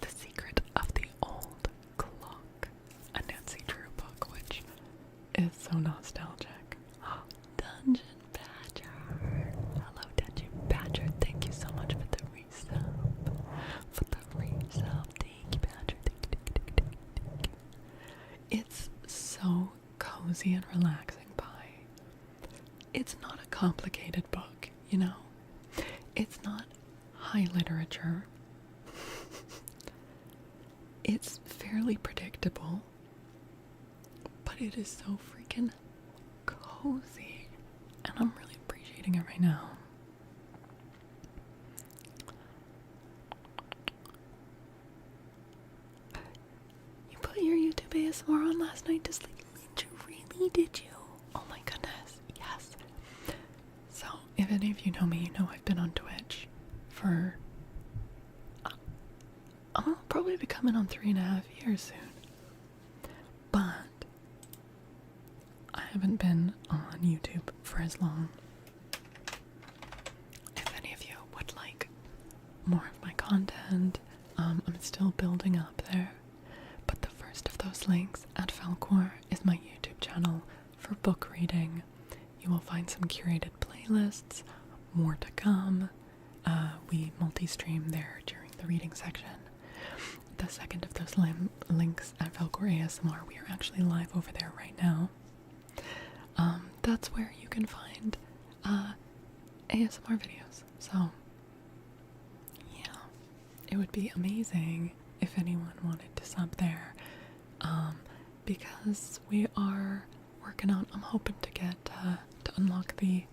The Secret of the Old Clock, a Nancy Drew book, which is so nostalgic. Dungeon Badger. Hello, Dungeon Badger. Thank you so much for the resub. Thank you, Badger. Thank you. It's so cozy and relaxing, Pie. It's not a complicated book, you know? It's not high literature. It's fairly predictable, but it is so freaking cozy, and I'm really appreciating it right now. You put your YouTube ASMR on last night to sleep? Did you really? Did you? Oh my goodness, yes. So, if any of you know me, you know I've been on Twitch for I'll probably be coming on 3.5 years soon. But I haven't been on YouTube for as long. If any of you would like more of my content, I'm still building up there. But the first of those links at Faolkor is my YouTube channel for book reading. You will find some curated playlists, more to come. We multi-stream there during the reading section. The second of those links at Faolkor ASMR, we are actually live over there right now. That's where you can find ASMR videos. So, yeah, it would be amazing if anyone wanted to sub there. Because we are working on, I'm hoping to get to unlock the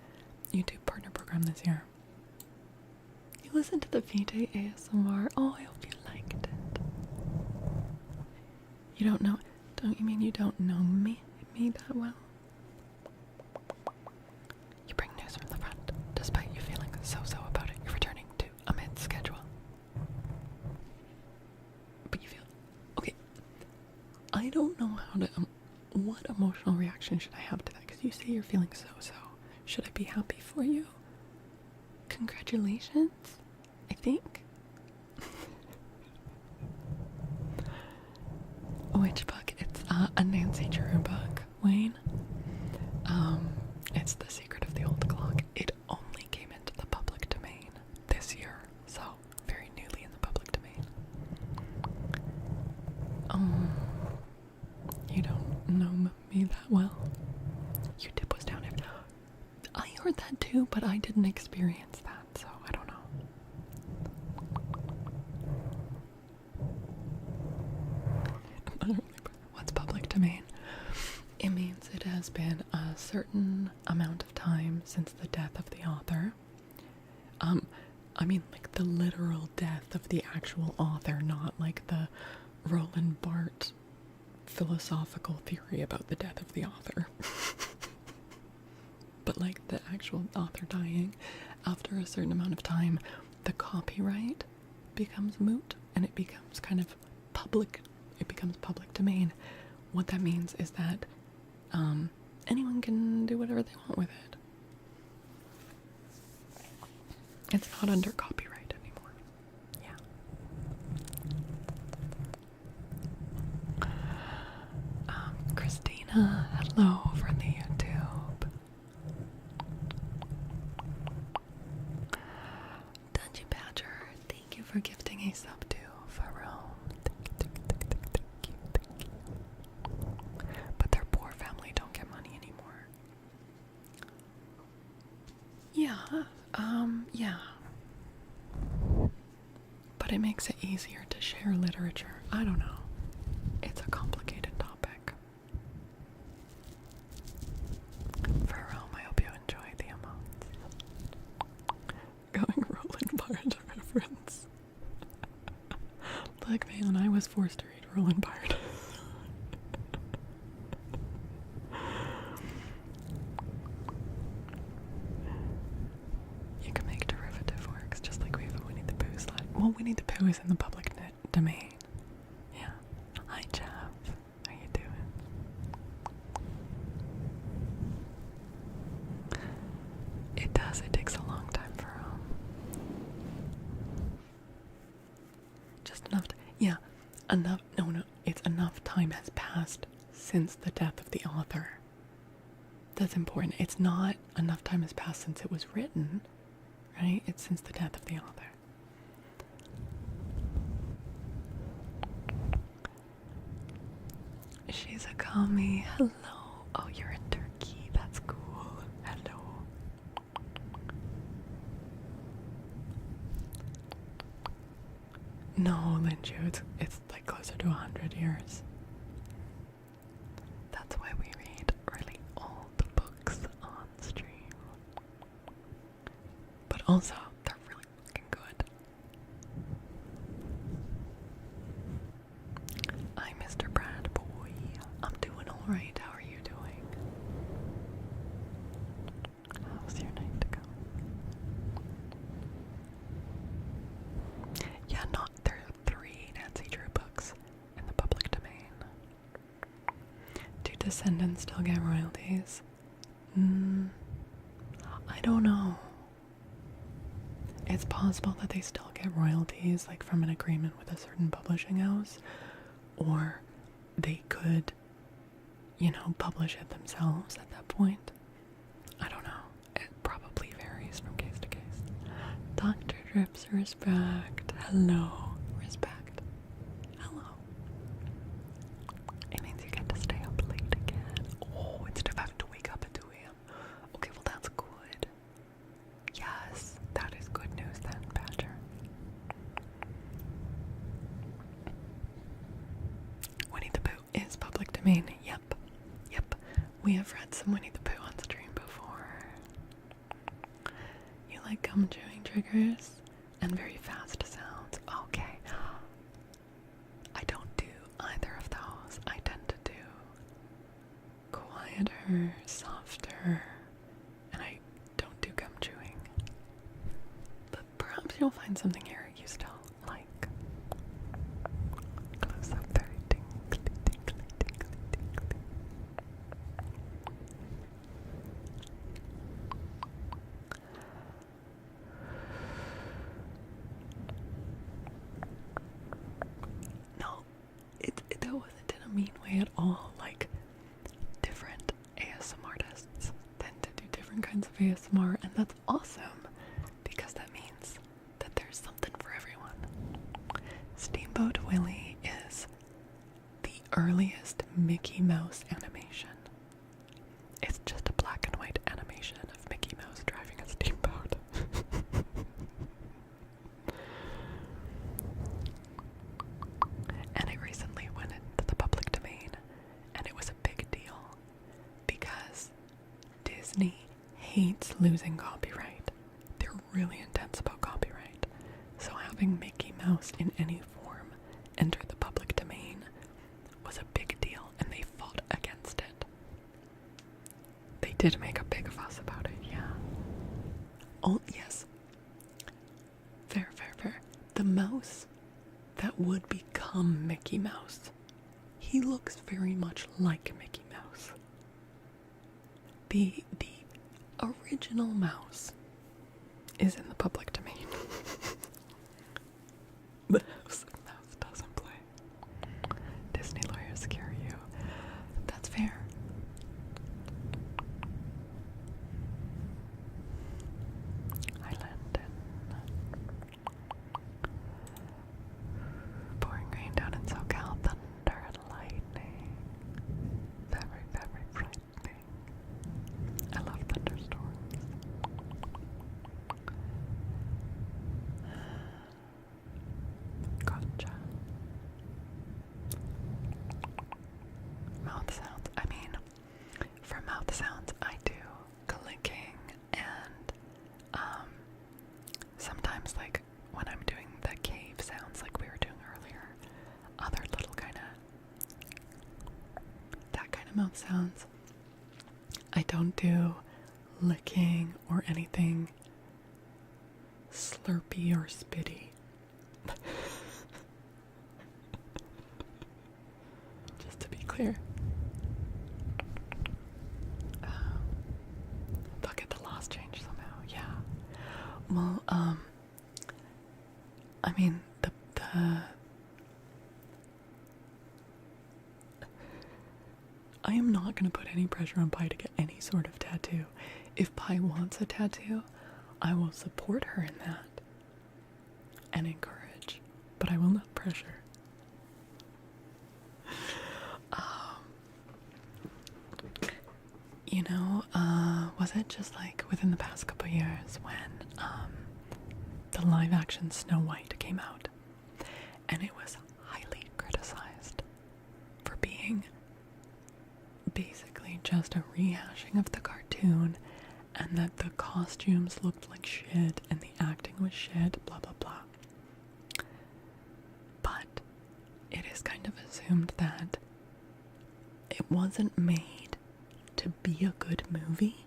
YouTube partner program this year. You listened to the VJ ASMR. Oh, I hope you liked it. You don't know? Don't you mean you don't know me that well? You bring news from the front, despite you feeling so-so about it. You're returning to a mid-schedule. But you feel... Okay. I don't know how to... what emotional reaction should I have to that? Because you say you're feeling so-so. Should I be happy for you? Congratulations, I think. Which book? It's a Nancy Drew book, Wayne. It's The Secret of the Old Clock. It only came into the public domain this year, so very newly in the public domain. You don't know me that well. Your tip was down. I heard that too, but I didn't experience that, so I don't know. What's public domain? It means it has been a certain amount of time since the death of the author. I mean like the literal death of the actual author, not like the Roland Barthes philosophical theory about the death of the author. But like the actual author dying, after a certain amount of time, the copyright becomes moot and it becomes kind of public. It becomes public domain. What that means is that anyone can do whatever they want with it. It's not under copyright anymore. Yeah. Christina, hello over on the YouTube. Dungeon Badger, thank you for gifting a sub to Farone. Thank you. But their poor family don't get money anymore. Yeah, yeah. But it makes it easier to share literature. I don't know. It's a complicated topic. For Rome, I hope you enjoy the emotes. Going Roland Barthes reference. Look, man, I was forced to read Roland Barthes. You can make derivative works just like we have a Winnie the Pooh slide. Well, Winnie the Pooh is in the public domain. Yeah. Hi, Jeff. How you doing? It does. It takes a long time for just enough. Yeah, enough. No. It's enough time has passed since the death of the author. That's important. It's not enough time has passed since it was written, right? It's since the death of the author. She's a commie. Hello. Oh, you're in Turkey. That's cool. Hello. No, Linju, it's like closer to 100 years. That's why we read really old books on stream. But also, they're really fucking good. Hi, Mr. Brad Boy. I'm doing alright. How are you doing? How's your night going? Yeah, there are 3 Nancy Drew books in the public domain. Do descendants still get royalties? I don't know. It's possible that they still get royalties, like from an agreement with a certain publishing house, or they could, publish it themselves at that point. I don't know. It probably varies from case to case. Dr. Drips, respect. Hello. Respect. Hello. It means you get to stay up late again. Oh, instead of having to wake up at 2 a.m. Okay, well that's good. Yes, that is good news then, Badger. Winnie the Pooh is public domain. Yep. We have read some Winnie the Pooh on stream before. You like gum chewing triggers? And you'll find something here you still like. Close up, very tingly, tingly, tingly, tingly. No, that wasn't in a mean way at all. Like, different ASMR artists tend to do different kinds of ASMR, and that's awesome because that means that there's something for everyone. Steamboat Willie is the earliest Mickey Mouse animation. It's just a black and white animation of Mickey Mouse driving a steamboat. And it recently went into the public domain, and it was a big deal because Disney hates losing copyright. They're really intense about copyright. So having Mickey Mouse in any form enter the public domain was a big deal, and they fought against it. They did make a big fuss about it, yeah. Oh, yes. Fair, fair, fair. The mouse that would become Mickey Mouse, he looks very much like Mickey Mouse. The original mouse is in the public domain. The mouse doesn't play. Disney lawyers scare you. That's fair. Island pouring rain down in SoCal, thunder and lightning. Very, very frightening. I love thunderstorms. Gotcha. Mouth sounds. I mean, for mouth sounds, I do clicking and, sometimes, like, when I'm doing the cave sounds like we were doing earlier, other little that kind of mouth sounds. I don't do licking or anything slurpy or spitty. Just to be clear. They'll get the loss change somehow, yeah. Well, I mean, I am not going to put any pressure on Pi to get any sort of tattoo. If Pi wants a tattoo, I will support her in that and encourage, but I will not pressure. You know, was it just like within the past couple years when the live action Snow White came out, and it was highly criticized for being basically just a rehashing of the cartoon, and that the costumes looked like shit and the acting was shit, blah blah blah. But it is kind of assumed that it wasn't made to be a good movie.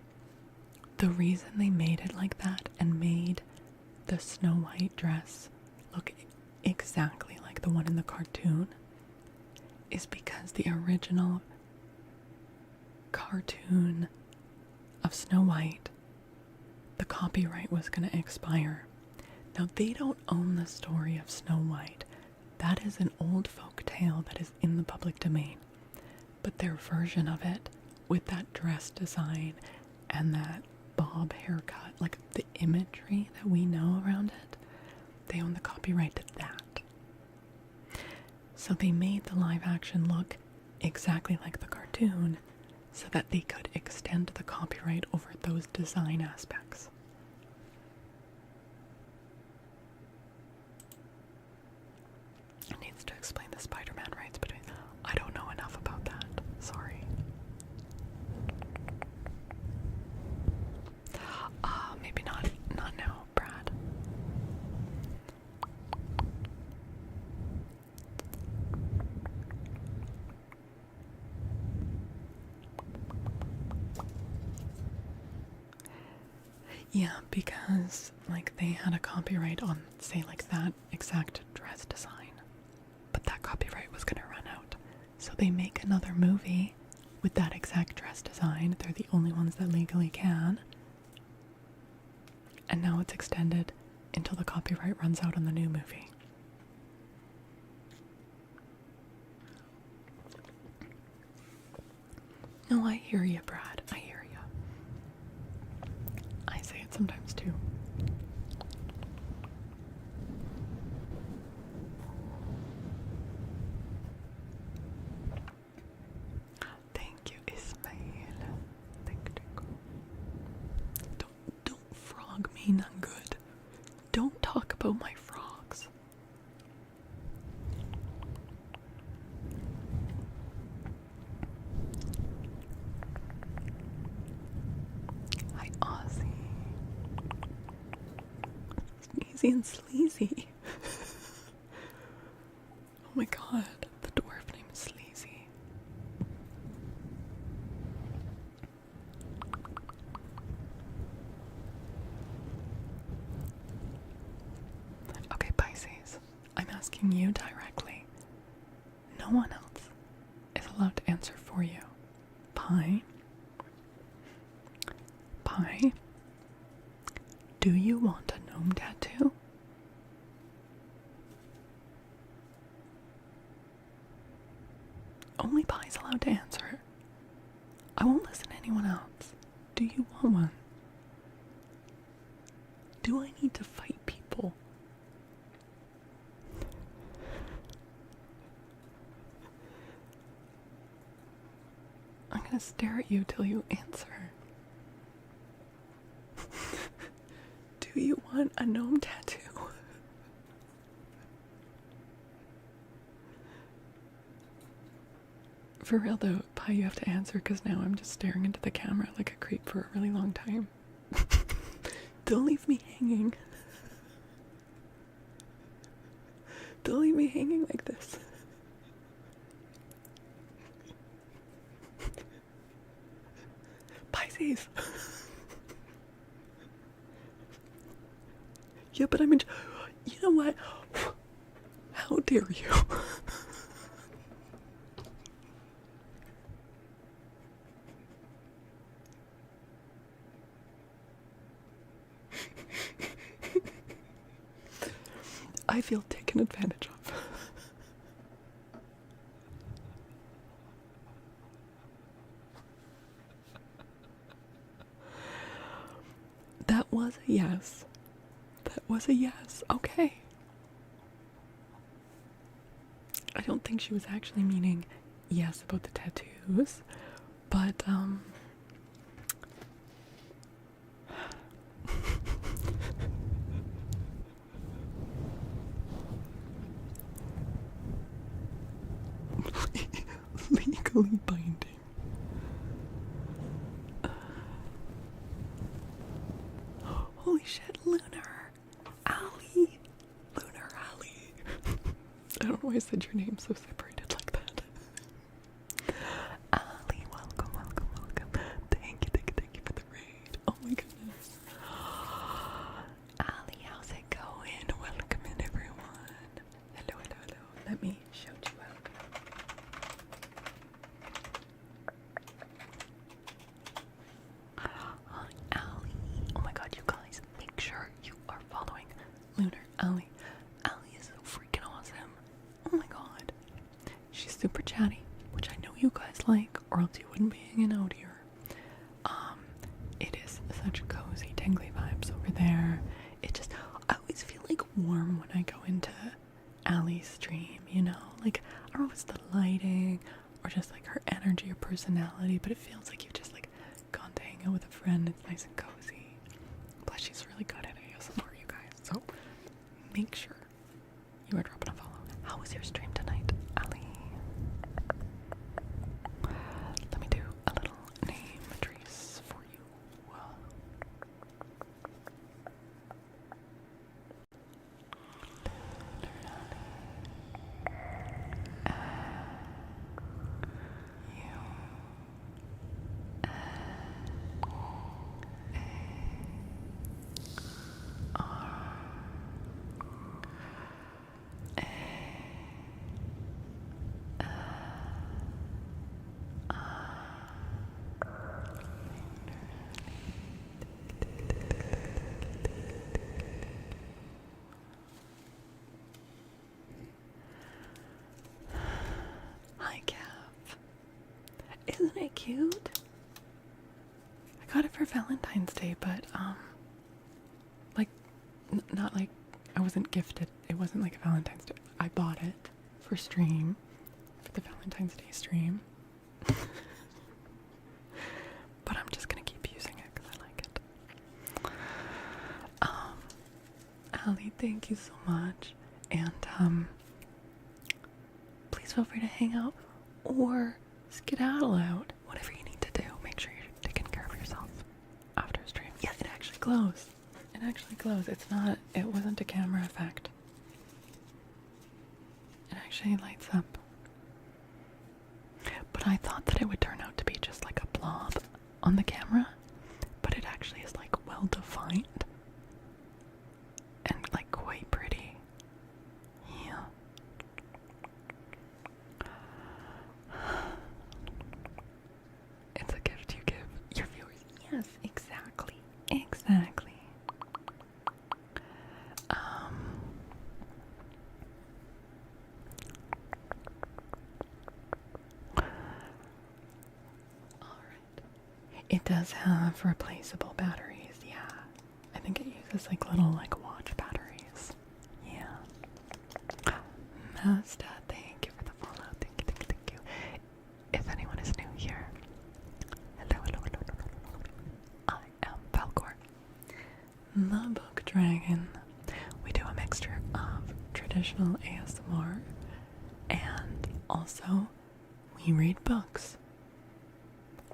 The reason they made it like that and made the Snow White dress look exactly like the one in the cartoon is because the original cartoon of Snow White, the copyright was going to expire. Now, they don't own the story of Snow White. That is an old folk tale that is in the public domain. But their version of it, with that dress design and that bob haircut, like the imagery that we know around it, they own the copyright to that. So they made the live action look exactly like the cartoon so that they could extend the copyright over those design aspects. It needs to explain the Spider-Man rights between... I don't know enough about that. Sorry. Maybe not now, Brad. Yeah, because like they had a copyright on, say, like that exact dress design, but that copyright was gonna run out. So they make another movie with that exact dress design. They're the only ones that legally can. And now it's extended until the copyright runs out on the new movie. No, I hear you, Brad. I hear you. I say it sometimes too. Thank you, Ismail. Thank you. Don't frog me none good. Don't talk about my frogs. Hi, Ozzy. Sneezy and Sleazy. Oh my god, the dwarf name is Sleazy. Okay, Pisces, I'm asking you directly. No one else is allowed to answer for you. Pie? Pie? Do you want a gnome tattoo? Only Pie's allowed to answer. I won't listen to anyone else. Do you want one? Do I need to fight people? I'm gonna stare at you till you answer. Do you want a gnome tattoo? For real though, Pie, you have to answer because now I'm just staring into the camera like a creep for a really long time. Don't leave me hanging. Don't leave me hanging like this. Pisces. Yeah, but I'm you know what? How dare you? I feel taken advantage of. That was a yes. That was a yes. Okay. I don't think she was actually meaning yes about the tattoos, but legally binding. Holy shit, Lunar! Allie! Lunar Allie! I don't know why I said your name so separated like that. Allie, welcome, welcome, welcome. Thank you for the raid. Oh my goodness. Allie, how's it going? Welcome in, everyone. Hello, hello, hello. Let me shout you out. Hi, Allie. Oh my god, you guys, make sure you are following Lunar Allie. Allie is so freaking awesome. Oh my god. She's super chatty, which I know you guys like, or else you wouldn't be hanging out here. It is such cozy, tingly vibes over there. It just, I always feel like warm when I go into Allie's stream, you know? Like, I don't know if it's the lighting, or just like her energy or personality, but it feels like you've just like gone to hang out with a friend. It's nice and cozy. Plus she's really good at ASMR, you guys, so make sure you are dropping a follow. How was your stream tonight, Allie? Let me do a little name trace for you. cute? I got it for Valentine's Day, but like not like I wasn't gifted. It wasn't like a Valentine's Day. I bought it for stream, for the Valentine's Day stream. But I'm just gonna keep using it because I like it. Ali, thank you so much. And please feel free to hang out or skedaddle out. Whatever you need to do. Make sure you're taking care of yourself after stream. Yeah, it actually glows. It actually glows. It wasn't a camera effect. It actually lights up. But I thought that it would turn out to be just like a blob on the camera, but it actually is like well defined and like quite pretty. Yeah. It's a gift you give your viewers. Yes, exactly. Exactly. It does have replaceable batteries, yeah. I think it uses like little like watch batteries. Yeah. Mazda, thank you for the follow. Thank you. If anyone is new here, hello. I am Faolkor, the book dragon. We do a mixture of traditional ASMR and also we read books.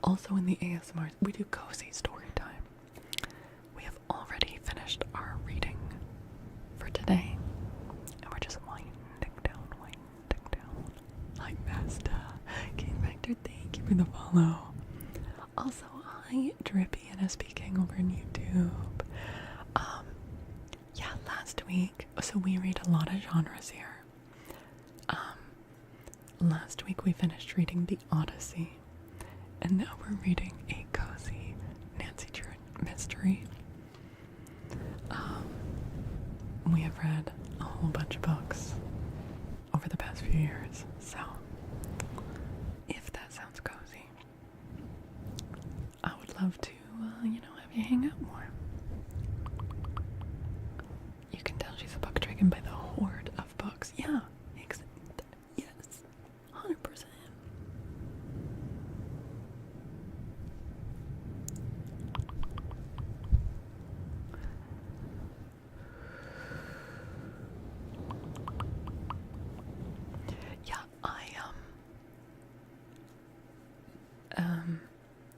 Also in the ASMR, we do cozy story time. We have already finished our reading for today. And we're just winding down. Hi, Mazda. King Vector, thank you for the follow. Also, hi, Drippy and speaking over on YouTube. Yeah, last week, so we read a lot of genres here. Last week we finished reading The Odyssey. And now we're reading a cozy Nancy Drew mystery. We have read a whole bunch of books over the past few years, so if that sounds cozy, I would love to, have you hang out more. You can tell she's a book dragon by the hoard of books. Yeah, yes, 100%.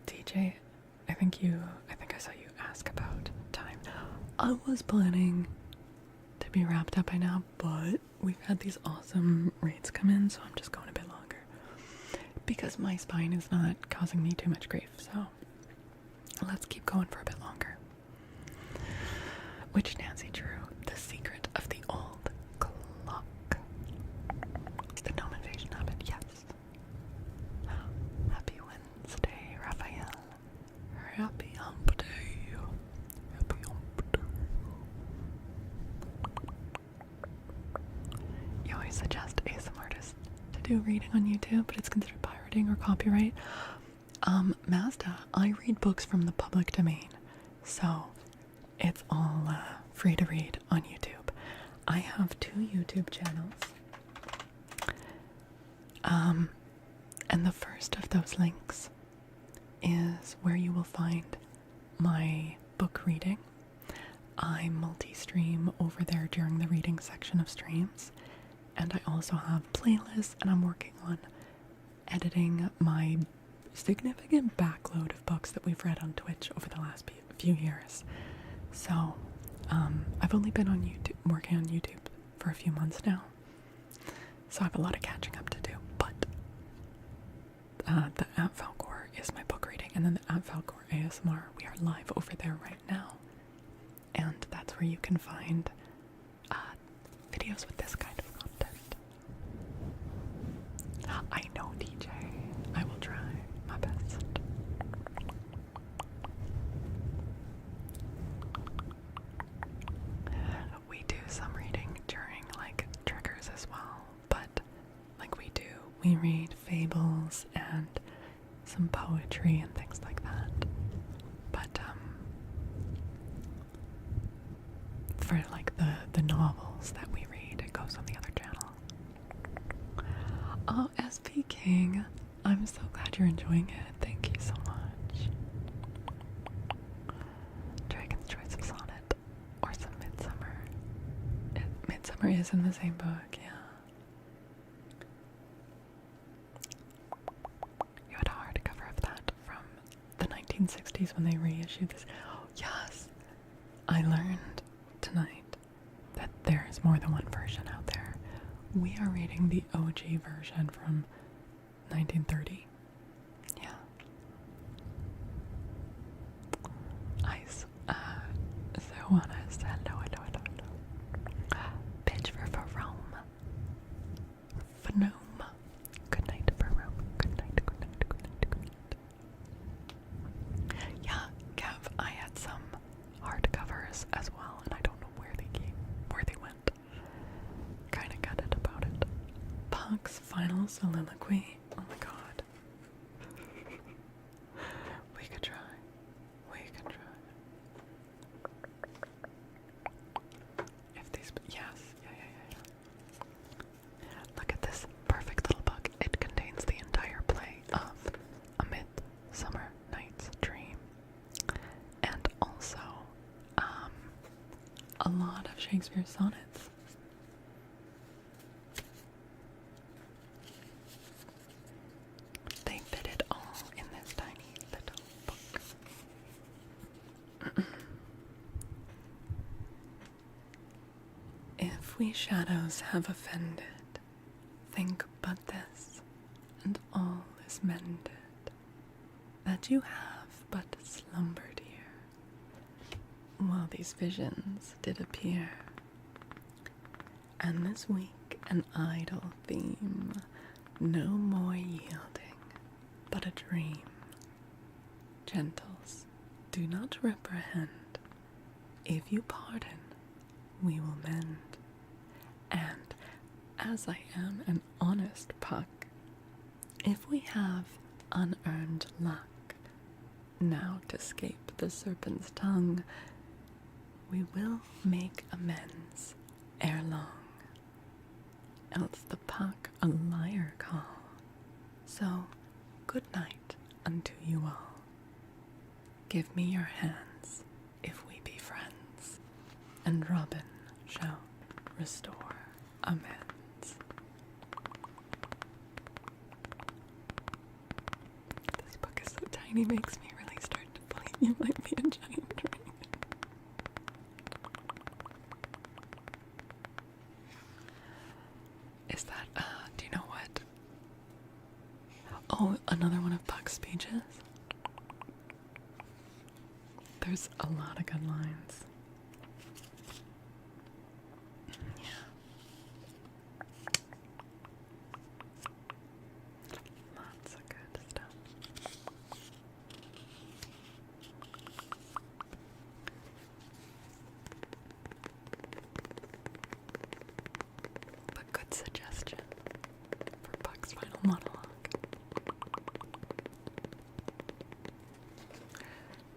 DJ, I think I saw you ask about time. I was planning to be wrapped up by now, but we've had these awesome raids come in, so I'm just going a bit longer. Because my spine is not causing me too much grief, so let's keep going for a bit longer. Which Nancy Drew, The Secret of the Old Clock. The gnome invasion of it, yes. Happy Wednesday, Raphael. Happy hump day. Happy hump day. You always suggest ASMR artists to do reading on YouTube, but it's considered pirating or copyright. Mazda, I read books from the public domain, so it's all free to read on YouTube. I have 2 YouTube channels. And the first of those links is where you will find my book reading. I multi-stream over there during the reading section of streams, and I also have playlists, and I'm working on editing my significant backload of books that we've read on Twitch over the last few years. So, I've only been on YouTube, working on YouTube for a few months now, so I have a lot of catching up to do, but the Faolkor is my book reading, and then the Faolkor ASMR, we are live over there right now, and that's where you can find videos with this kind of content. I know, DJ. I will try my best. We do some reading during like triggers as well, but like we read fables and some poetry and things like that. But for like the novels that we read, it goes on the other channel. Oh, SP King, I'm so glad you're enjoying it. Thank you so much. Dragon's Choice of Sonnet or some Midsummer. Midsummer is in the same book, yeah. You had a hardcover of that from the 1960s when they reissued this. Oh, yes! I learned tonight that there is more than one version out there. We are reading the OG version from 1930. Yeah. Ice. Zoana says hello. Pitch for Rome. Phnome. Good night for Rome. Good night. Yeah, Kev, I had some hardcovers as well, and I don't know where they went. Kinda gutted about it. Puck's final soliloquy. Oh my god. We could try. If these, yes, yeah. Look at this perfect little book. It contains the entire play of A Midsummer Night's Dream, and also a lot of Shakespeare's sonnets. They fit it all in this tiny little book. If we shadows have offended, think but this, and all is mended, that you have but slumbered here, while these visions did appear. And this weak and idle theme, no more yielding, but a dream. Gentles, do not reprehend. If you pardon, we will mend. And as I am an honest Puck, if we have unearned luck, now to scape the serpent's tongue, we will make amends ere long. Else the Puck a liar call. So, good night unto you all. Give me your hands, if we be friends, and Robin shall restore amends. This book is so tiny, makes me really start to believe you might be a giant dragon. Is that, do you know what? Oh, another one of Puck's speeches? There's a lot of good lines. Yeah. Lots of good stuff. But good suggestion for Puck's final monologue.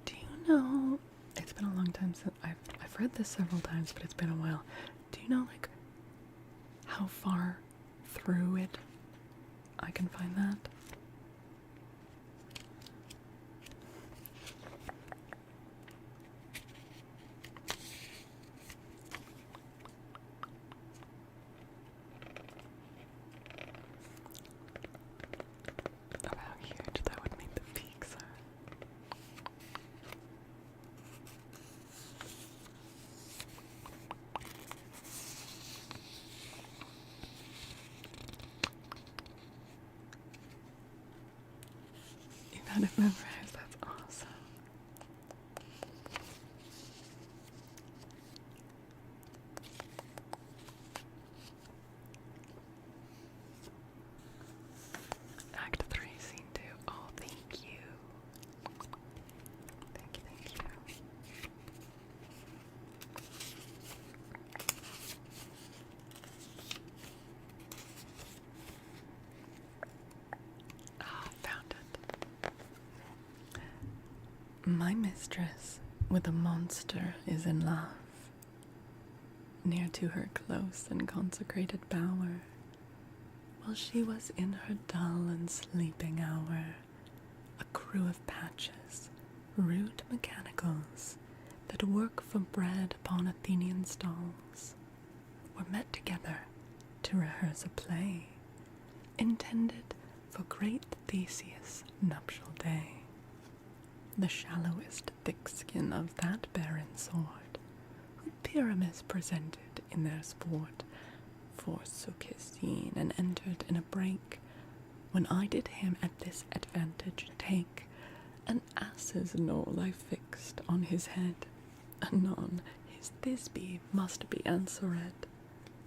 Do you know, it's been a long time since I've read this several times, but it's been a while. Do you know, like, how far through it I can find that? Of how huge that would make the peaks are. You got it memorized, that's awesome. Act 3, Scene 2. Oh, thank you. Thank you. Oh, found it. My mistress with a monster is in love, near to her close and consecrated bower, while she was in her dull and sleeping hour. A crew of patches, rude mechanicals, that work for bread upon Athenian stalls, were met together to rehearse a play, intended for great Theseus' nuptial day. The shallowest thick skin of that barren sort, who Pyramus presented in their sport, forsook his scene and entered in a break, when I did him at this advantage take, an ass's knoll I fixed on his head. Anon his Thisbe must be answered,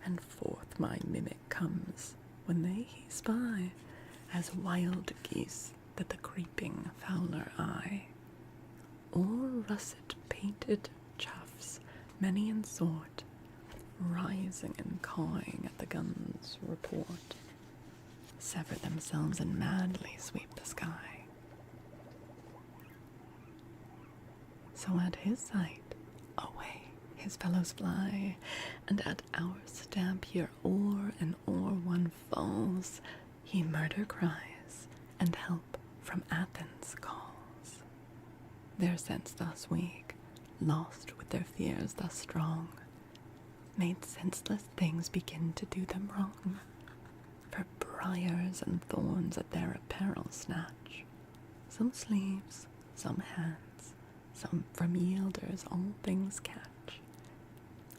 and forth my mimic comes, when they he spy, as wild geese that the creeping fowler eye. Or russet painted choughs, many in sort, rising and cawing at the gun's report, sever themselves and madly sweep the sky. So at his sight, away his fellows fly, and at our stamp here o'er and o'er one falls, he murder cries, and help from Athens calls. Their sense thus weak, lost with their fears thus strong, made senseless things begin to do them wrong. For briars and thorns at their apparel snatch, some sleeves, some hands, some from yielders all things catch.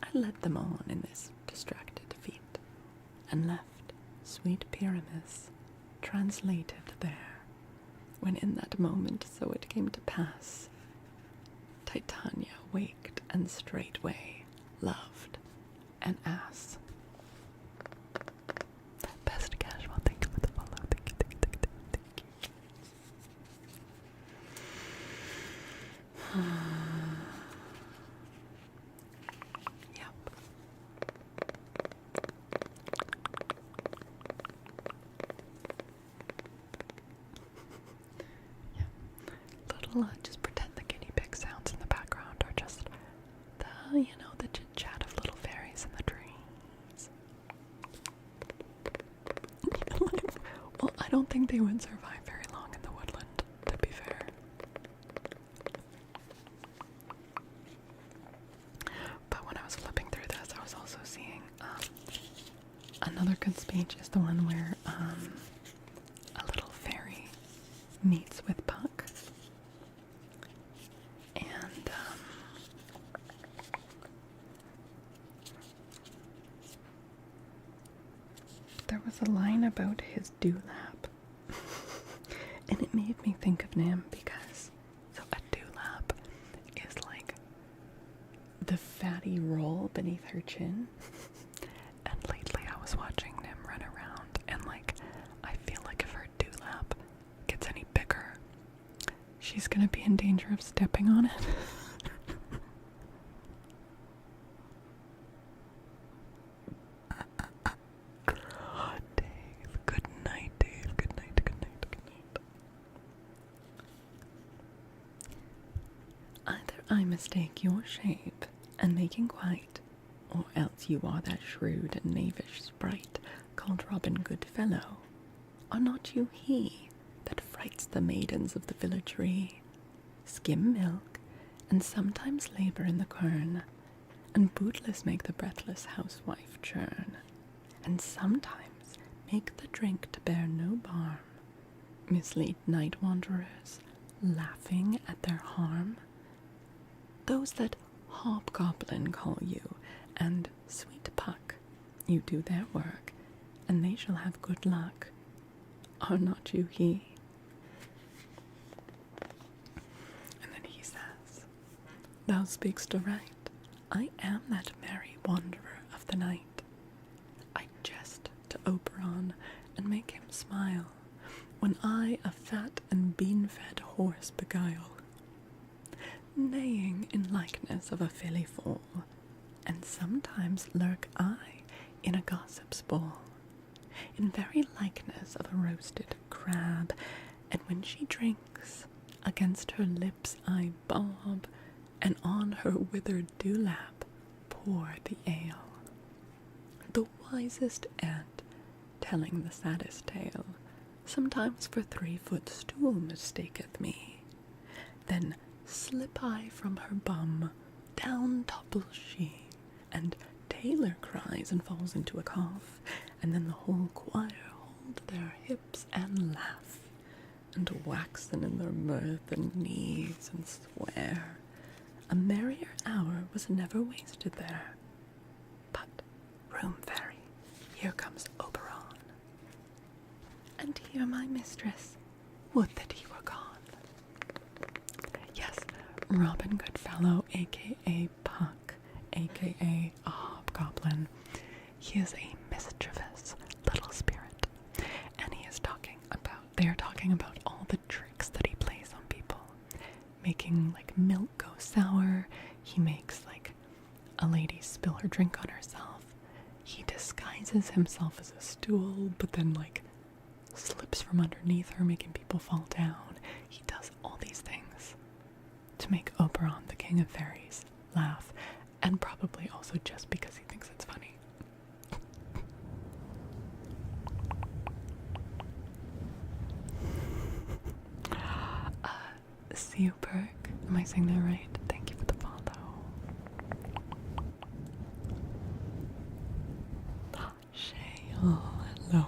I led them on in this distracted feat, and left sweet Pyramus translated there, when in that moment so it came to pass, Titania waked and straightway loved an ass. Best casual, thank you for the follow. Thank you, thank you, thank you, thank you. Yep. Yeah. Little, just pretend the guinea pig sounds in the background are just the, the chit chat of little fairies in the trees. Well, I don't think they would survive very long in the woodland, to be fair. But when I was flipping through this, I was also seeing another good speech is the one where a little fairy meets with Puck. And there was a line about his dewlap. And it made me think of Nim because, so a dewlap is like the fatty roll beneath her chin. And lately I was watching Nim run around, and like, I feel like if her dewlap gets any bigger, she's gonna be in danger of stepping on it. Dave, good night, Dave. Good night, good night, good night. Either I mistake your shape and making quite, or else you are that shrewd and knavish sprite called Robin Goodfellow. Are not you he that frights the maidens of the villagery, skim milk, and sometimes labor in the quern, and bootless make the breathless housewife churn, and sometimes make the drink to bear no barm, mislead night wanderers, laughing at their harm? Those that hobgoblin call you, and sweet Puck, you do their work, and they shall have good luck. Are not you he? And then he says, Thou speak'st aright, I am that merry wanderer of the night. I jest to Oberon, and make him smile, when I a fat and bean-fed horse beguile, neighing in likeness of a filly foal, and sometimes lurk I in a gossip's bowl, in very likeness of a roasted crab, and when she drinks, Against her lips I bob, and on her withered dewlap pour the ale. The wisest ant, telling the saddest tale, sometimes for 3-foot stool mistaketh me. Then slip I from her bum, down topples she, and Taylor cries and falls into a cough, and then the whole choir hold their hips and laugh, and waxen in their mirth and knees and swear. A merrier hour was never wasted there. But, room fairy, here comes Oberon. And here my mistress, would that he were gone. Yes, Robin Goodfellow, aka Puck, aka a hobgoblin. He is a mischievous little spirit, and they are talking about all the tricks that he plays on people. Making, like, milk go sour. He makes, like, a lady spill her drink on herself. He disguises himself as a stool, but then, like, slips from underneath her, making people fall down. He does all these things to make Oberon, the king of fairies, laugh, and probably also just because he thinks it's funny. See you, Perk. Am I saying that right? Thank you for the follow. Shale, hello.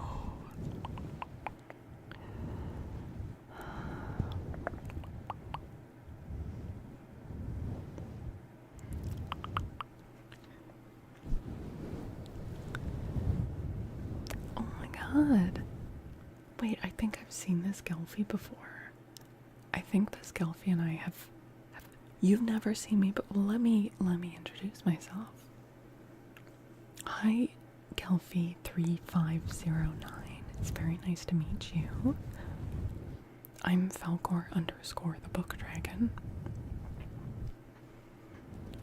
Oh my god. Wait, I think I've seen this Gelfie before. I think this Gelfie and I have you've never seen me, but let me introduce myself. Hi, Gelfie 3509. It's very nice to meet you. I'm Faolkor _ the book dragon.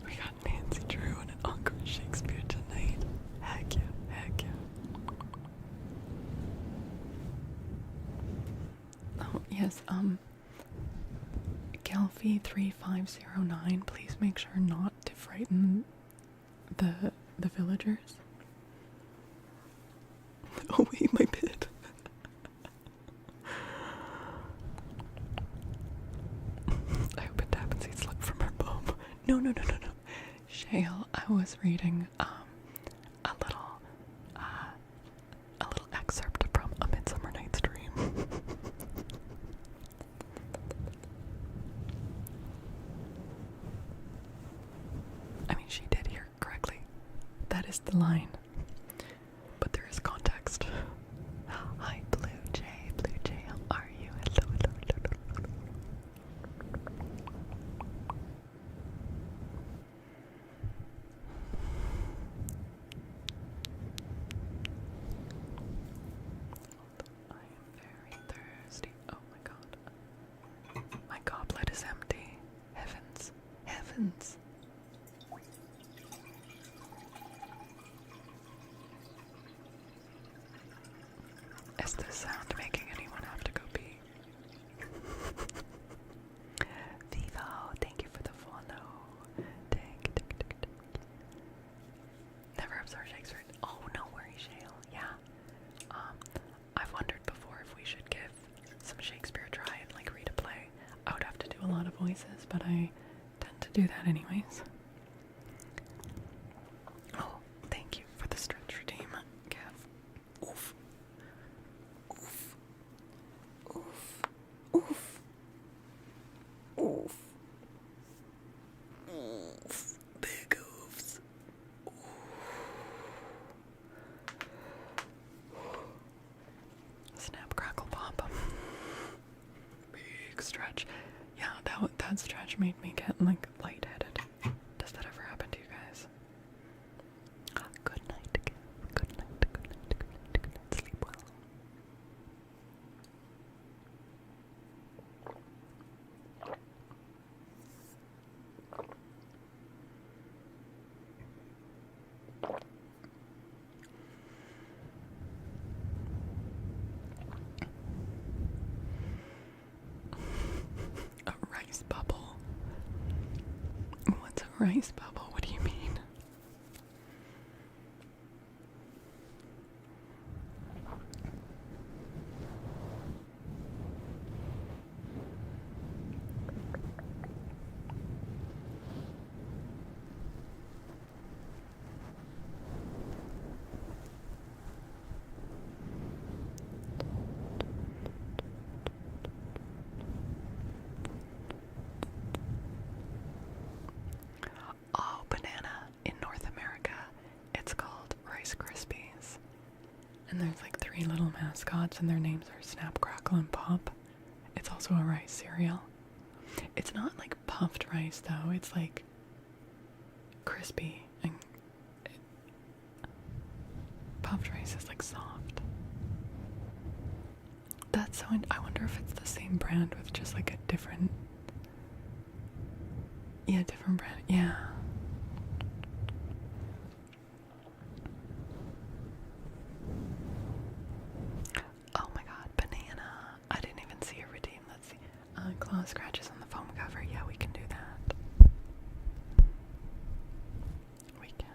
We got Nancy Drew and an Encore Shakespeare tonight. Heck yeah, heck yeah. Oh yes, Gelfie 3509, please make sure not to frighten the villagers. Oh wait, my pit. I hope it happens. He's look from her bum. No. Shale, I was reading a little excerpt from A Midsummer Night's Dream. I mean, she did hear correctly. That is the line. But there is context. Hi, Blue Jay, how are you? Hello. I am very thirsty. Oh my god. My goblet is empty. Heavens. Is this sound making anyone have to go pee? Vivo, thank you for the follow. Tick. Never observed Shakespeare. Oh, no worries, Shale. Yeah. I've wondered before if we should give some Shakespeare a try and like read a play. I would have to do a lot of voices, but I tend to do that anyways. Oh, thank you for the stretch redeem, Kev. Oof. Big oofs. Snap, crackle, pop. Big stretch. Yeah, that stretch made me get like lightheaded. Does that ever happen to you guys? Good night again. Good night. Sleep well. rice bubble? What do you mean? Oh, banana. In North America, it's called Rice Krispies. And there's like 3 little mascots, and their names are Snap, Crackle, and Pop. It's also a rice cereal. It's not like puffed rice, though. It's like crispy. And puffed rice is like soft. That's so. I wonder if it's the same brand with just like a different. Yeah, different brand. Yeah. Oh my god, banana. I didn't even see a redeem. Let's see. Claw scratches on the foam cover. Yeah, we can do that. We can.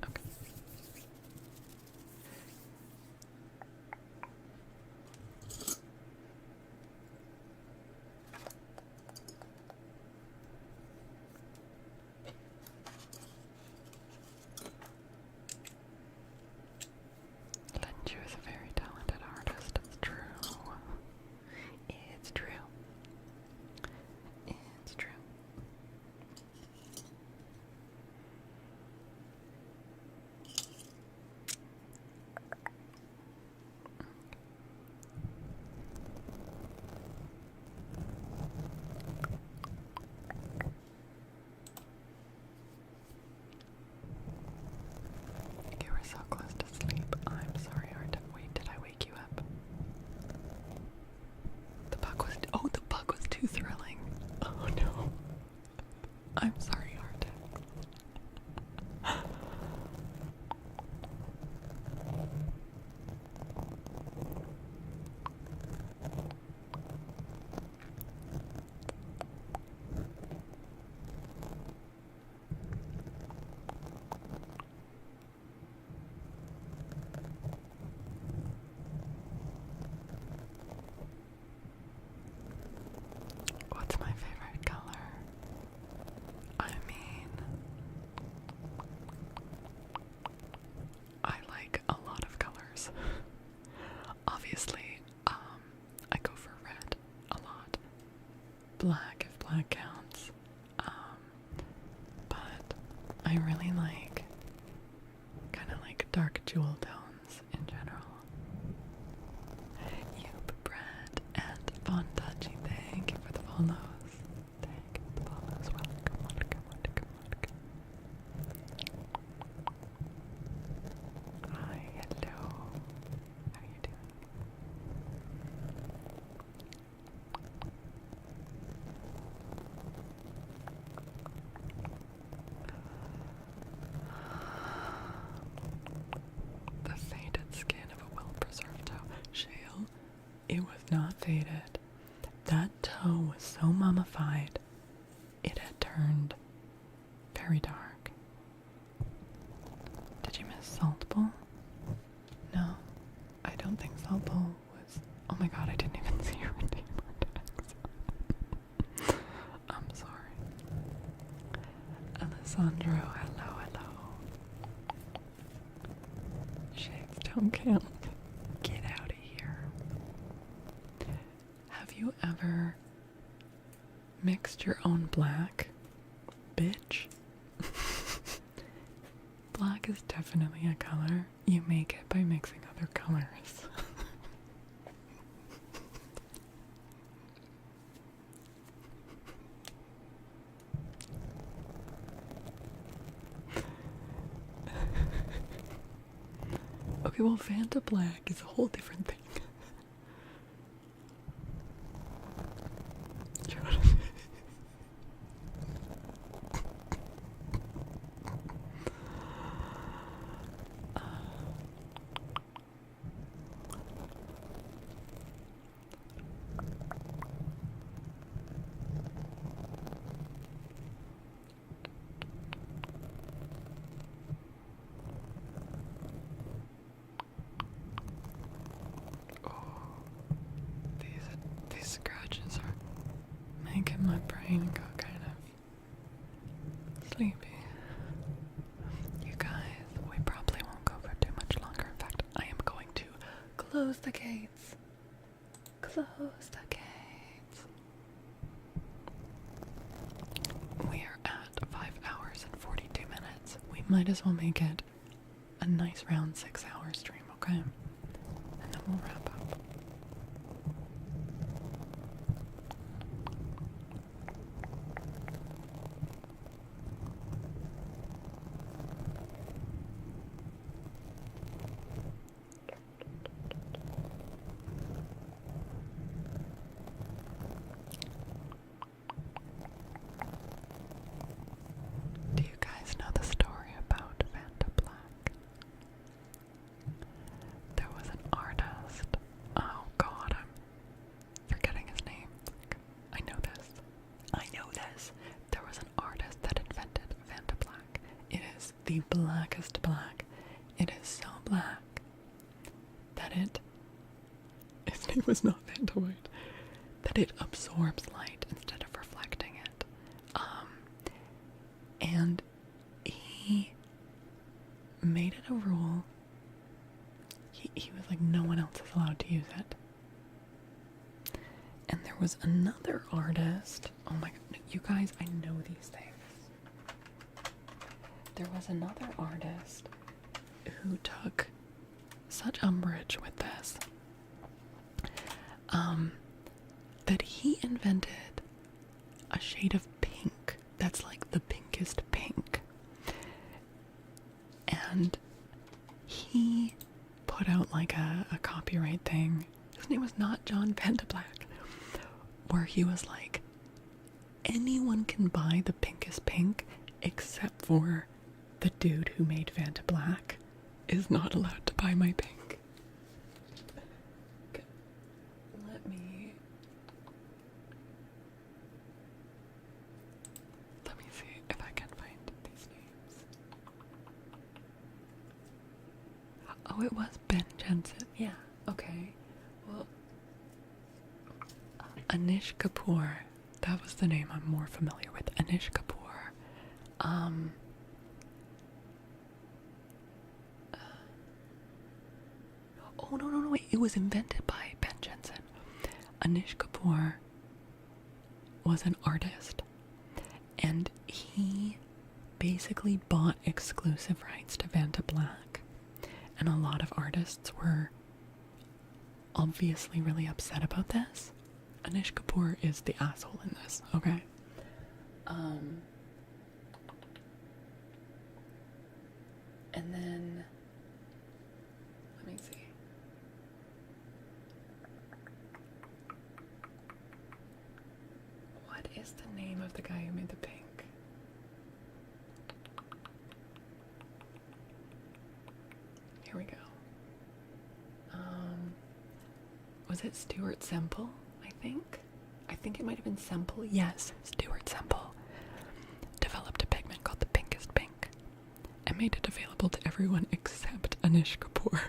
Okay. Linju is a very talented artist. It's true. It's true. It's true. You were so close to sleep. I'm sorry, Arta. Wait, did I wake you up? The bug was too thrilling. Oh no. I'm sorry, Arta. What's my favorite color? I mean, I like a lot of colors. Obviously, I go for red a lot. Black if black counts. But I really like kind of like dark jewel tones in general. Yup, Brad and Von Touchy, thank you for the follows. Thank you for the follows. Welcome. Hi, hello. How are you doing? The faded skin of a well-preserved toe. Shale, it was not faded. That toe was so mummified, it had turned very dark. Did you miss Salt Bowl? No, I don't think Salt Bowl was. Oh my god, I didn't even see your redeemer tags. I'm sorry. Alessandro, hello. Shades don't count. Get out of here. Have you ever mixed your own black? Bitch. Black is definitely a color. You make it by mixing other colors. Okay, well, Fanta Black is a whole different thing. starting to go kind of sleepy. You guys, we probably won't go for too much longer. In fact, I am going to close the gates. Close the gates. We are at 5 hours and 42 minutes. We might as well make it a nice round 6-hour stream, okay? And then we'll wrap up. Do you guys know the story about Vanta Black? There was an artist. Oh god, I'm forgetting his name. I know this. I know this. There was an artist that invented Vanta Black. It is the blackest black. It is so black that his name was not Vanta White, that it absorbs light instead of reflecting it. And he made it a rule. He was like, no one else is allowed to use it. And there was another artist. Oh my god, you guys, I know these things. There was another artist who took such umbrage with this, that he invented a shade of pink that's like the pinkest pink. And he put out like a copyright thing. His name was not John Vanta Black, where he was like, anyone can buy the pinkest pink except for the dude who made Vanta Black is not allowed to buy my pink. Okay. Let me see if I can find these names. Oh, it was Ben Jensen. Yeah, okay. Well, Anish Kapoor. That was the name I'm more familiar with. Anish Kapoor. Oh, no, wait. It was invented by Ben Jensen. Anish Kapoor was an artist, and he basically bought exclusive rights to Vanta Black, and a lot of artists were obviously really upset about this. Anish Kapoor is the asshole in this, okay? And then, let me see. What is the name of the guy who made the pink? Here we go. Was it Stuart Semple, I think? I think it might have been Semple. Yes, Stuart Semple developed a pigment called the pinkest pink and made it available to everyone except Anish Kapoor.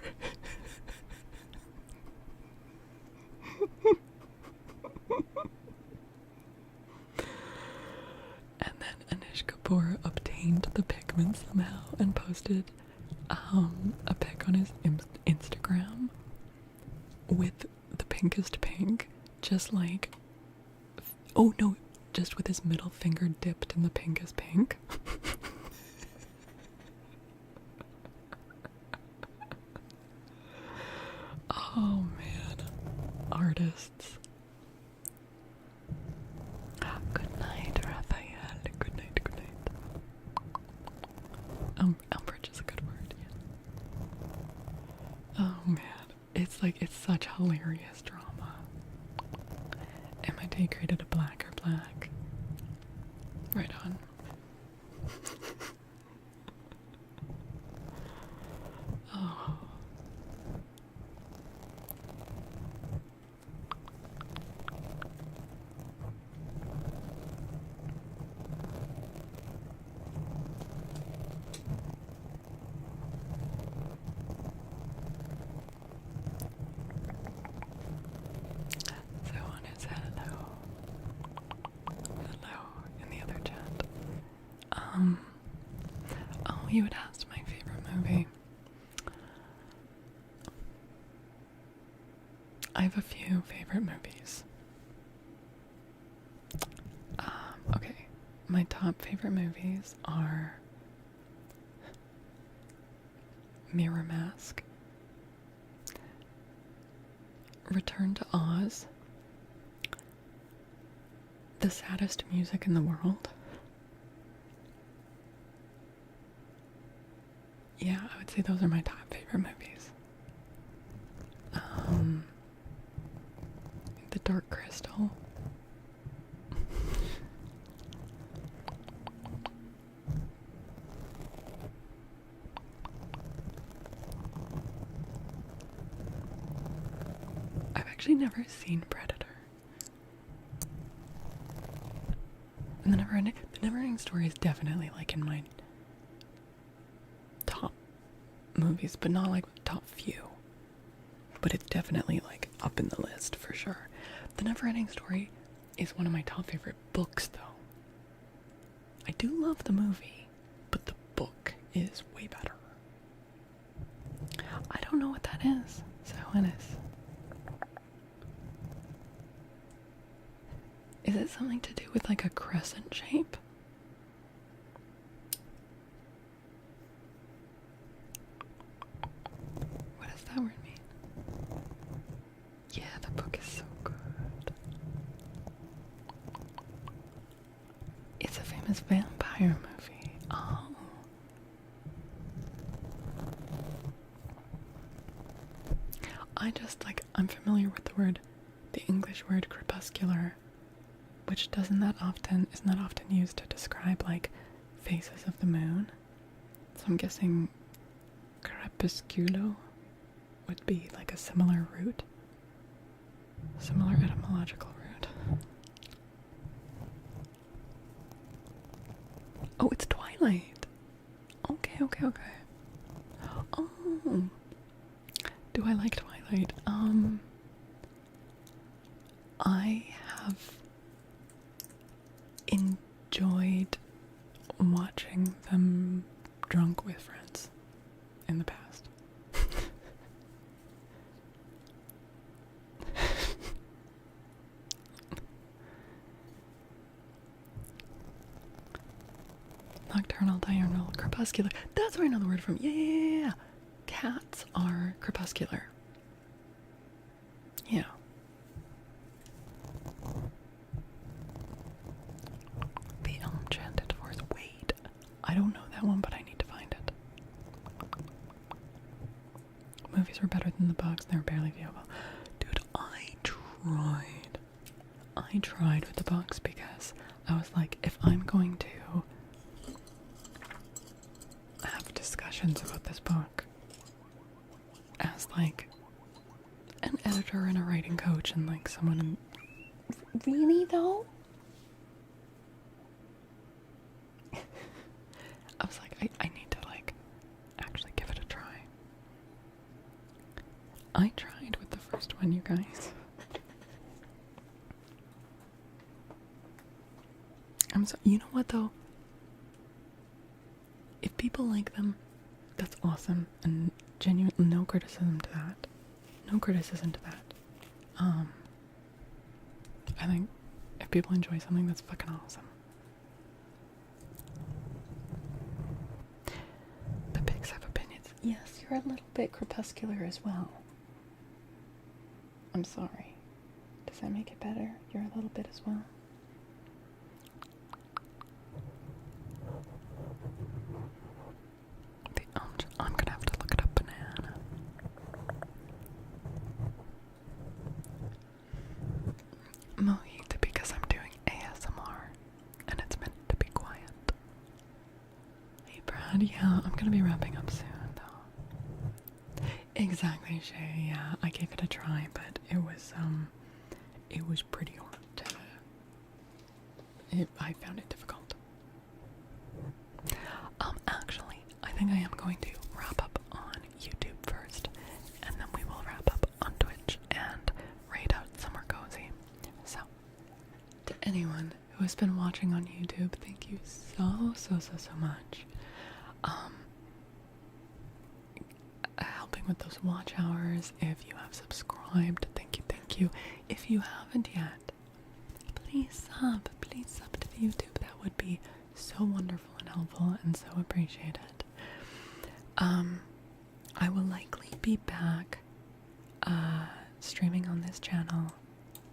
And then Anish Kapoor obtained the pigment somehow and posted a pic on his Instagram with the pinkest pink, just like, oh no, just with his middle finger dipped in the pinkest pink. Oh man, artists. Good night, Raphael. Good night, good night. Umbridge is a good word, yeah. Oh man, it's such hilarious drama. MIT created a blacker black. Right on. Oh. Someone is hello. Hello, you had asked my favorite movie. I have a few favorite movies. Okay, my top favorite movies are Mirror Mask, Return to Oz, The Saddest Music in the World. Yeah, I would say those are my top favorite movies. The Dark Crystal. I've actually never seen Predator. And the Neverending Story is definitely like in my top movies, but not like top few. But it's definitely like up in the list for sure. The Neverending Story is one of my top favorite books, though. I do love the movie, but the book is way better. I don't know what that is, so Ennis. Is it something to do with like a crescent shape? What does that word mean? Yeah, the book is so good. It's a famous vampire movie. Oh. I'm familiar with the English word crepuscular, which isn't that often used to describe like phases of the moon. So I'm guessing crepusculo would be like a similar root. Similar etymological root. Oh, it's Twilight. Okay. Oh. Do I like Twilight? I have enjoyed watching them drunk with friends in the past. Nocturnal, diurnal, crepuscular. That's where I know the word from. Yeah. Cats are crepuscular. Yeah. The Enchanted Forest. Wait. I don't know that one, but I need to find it. Movies were better than the books. They were barely viewable. Dude, I tried with the books because I was like, if I'm going to have discussions about this book as like an editor and a writing coach and like someone really though? I was like, I need to like actually give it a try. I tried with the first one, you guys. You know what though? If people like them, that's awesome, and genuine, no criticism to that. I think if people enjoy something, that's fucking awesome. The pigs have opinions. Yes, you're a little bit crepuscular as well. I'm sorry. Does that make it better? You're a little bit as well. I'm gonna have to look it up, banana. Mojito, because I'm doing ASMR and it's meant to be quiet. Hey Brad, yeah, I'm gonna be wrapping up soon though. Exactly, Shay, yeah, I gave it a try, but it was pretty hard I found it difficult. Actually, I think I am going to wrap up on YouTube first, and then we will wrap up on Twitch and raid out some more Coooozy. So, to anyone who has been watching on YouTube, thank you so much. with those watch hours. If you have subscribed, thank you, thank you. If you haven't yet, please sub to the YouTube. That would be so wonderful and helpful and so appreciated. I will likely be back streaming on this channel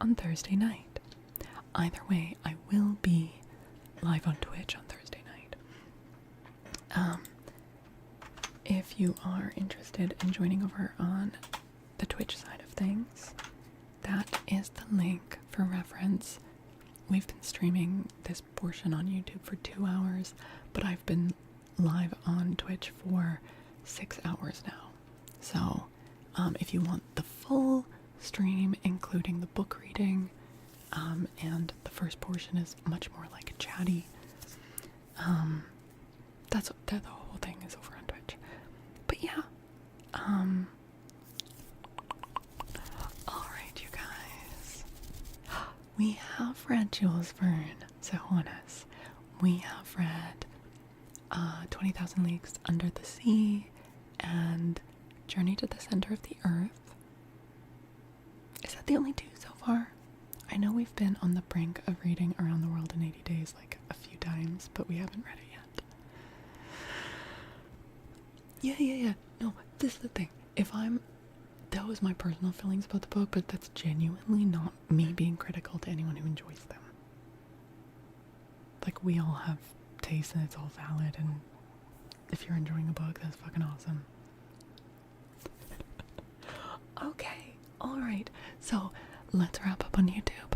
on Thursday night. Either way, I will be live on Twitch on Thursday night. If you are interested in joining over on the Twitch side of things, that is the link for reference. We've been streaming this portion on YouTube for 2 hours, but I've been live on Twitch for 6 hours now. So, if you want the full stream, including the book reading, and the first portion is much more like chatty, that's the whole thing is over on Twitch. But yeah, alright, you guys. We have read Jules Verne, Sejones. We have read 20,000 Leagues Under the Sea and Journey to the Center of the Earth. Is that the only 2 so far? I know we've been on the brink of reading Around the World in 80 Days like a few times, but we haven't read it yet. Yeah. No, this is the thing. That was my personal feelings about the book, but that's genuinely not me being critical to anyone who enjoys them. Like, we all have tastes and it's all valid, and if you're enjoying a book, that's fucking awesome. Okay, alright. So, let's wrap up on YouTube.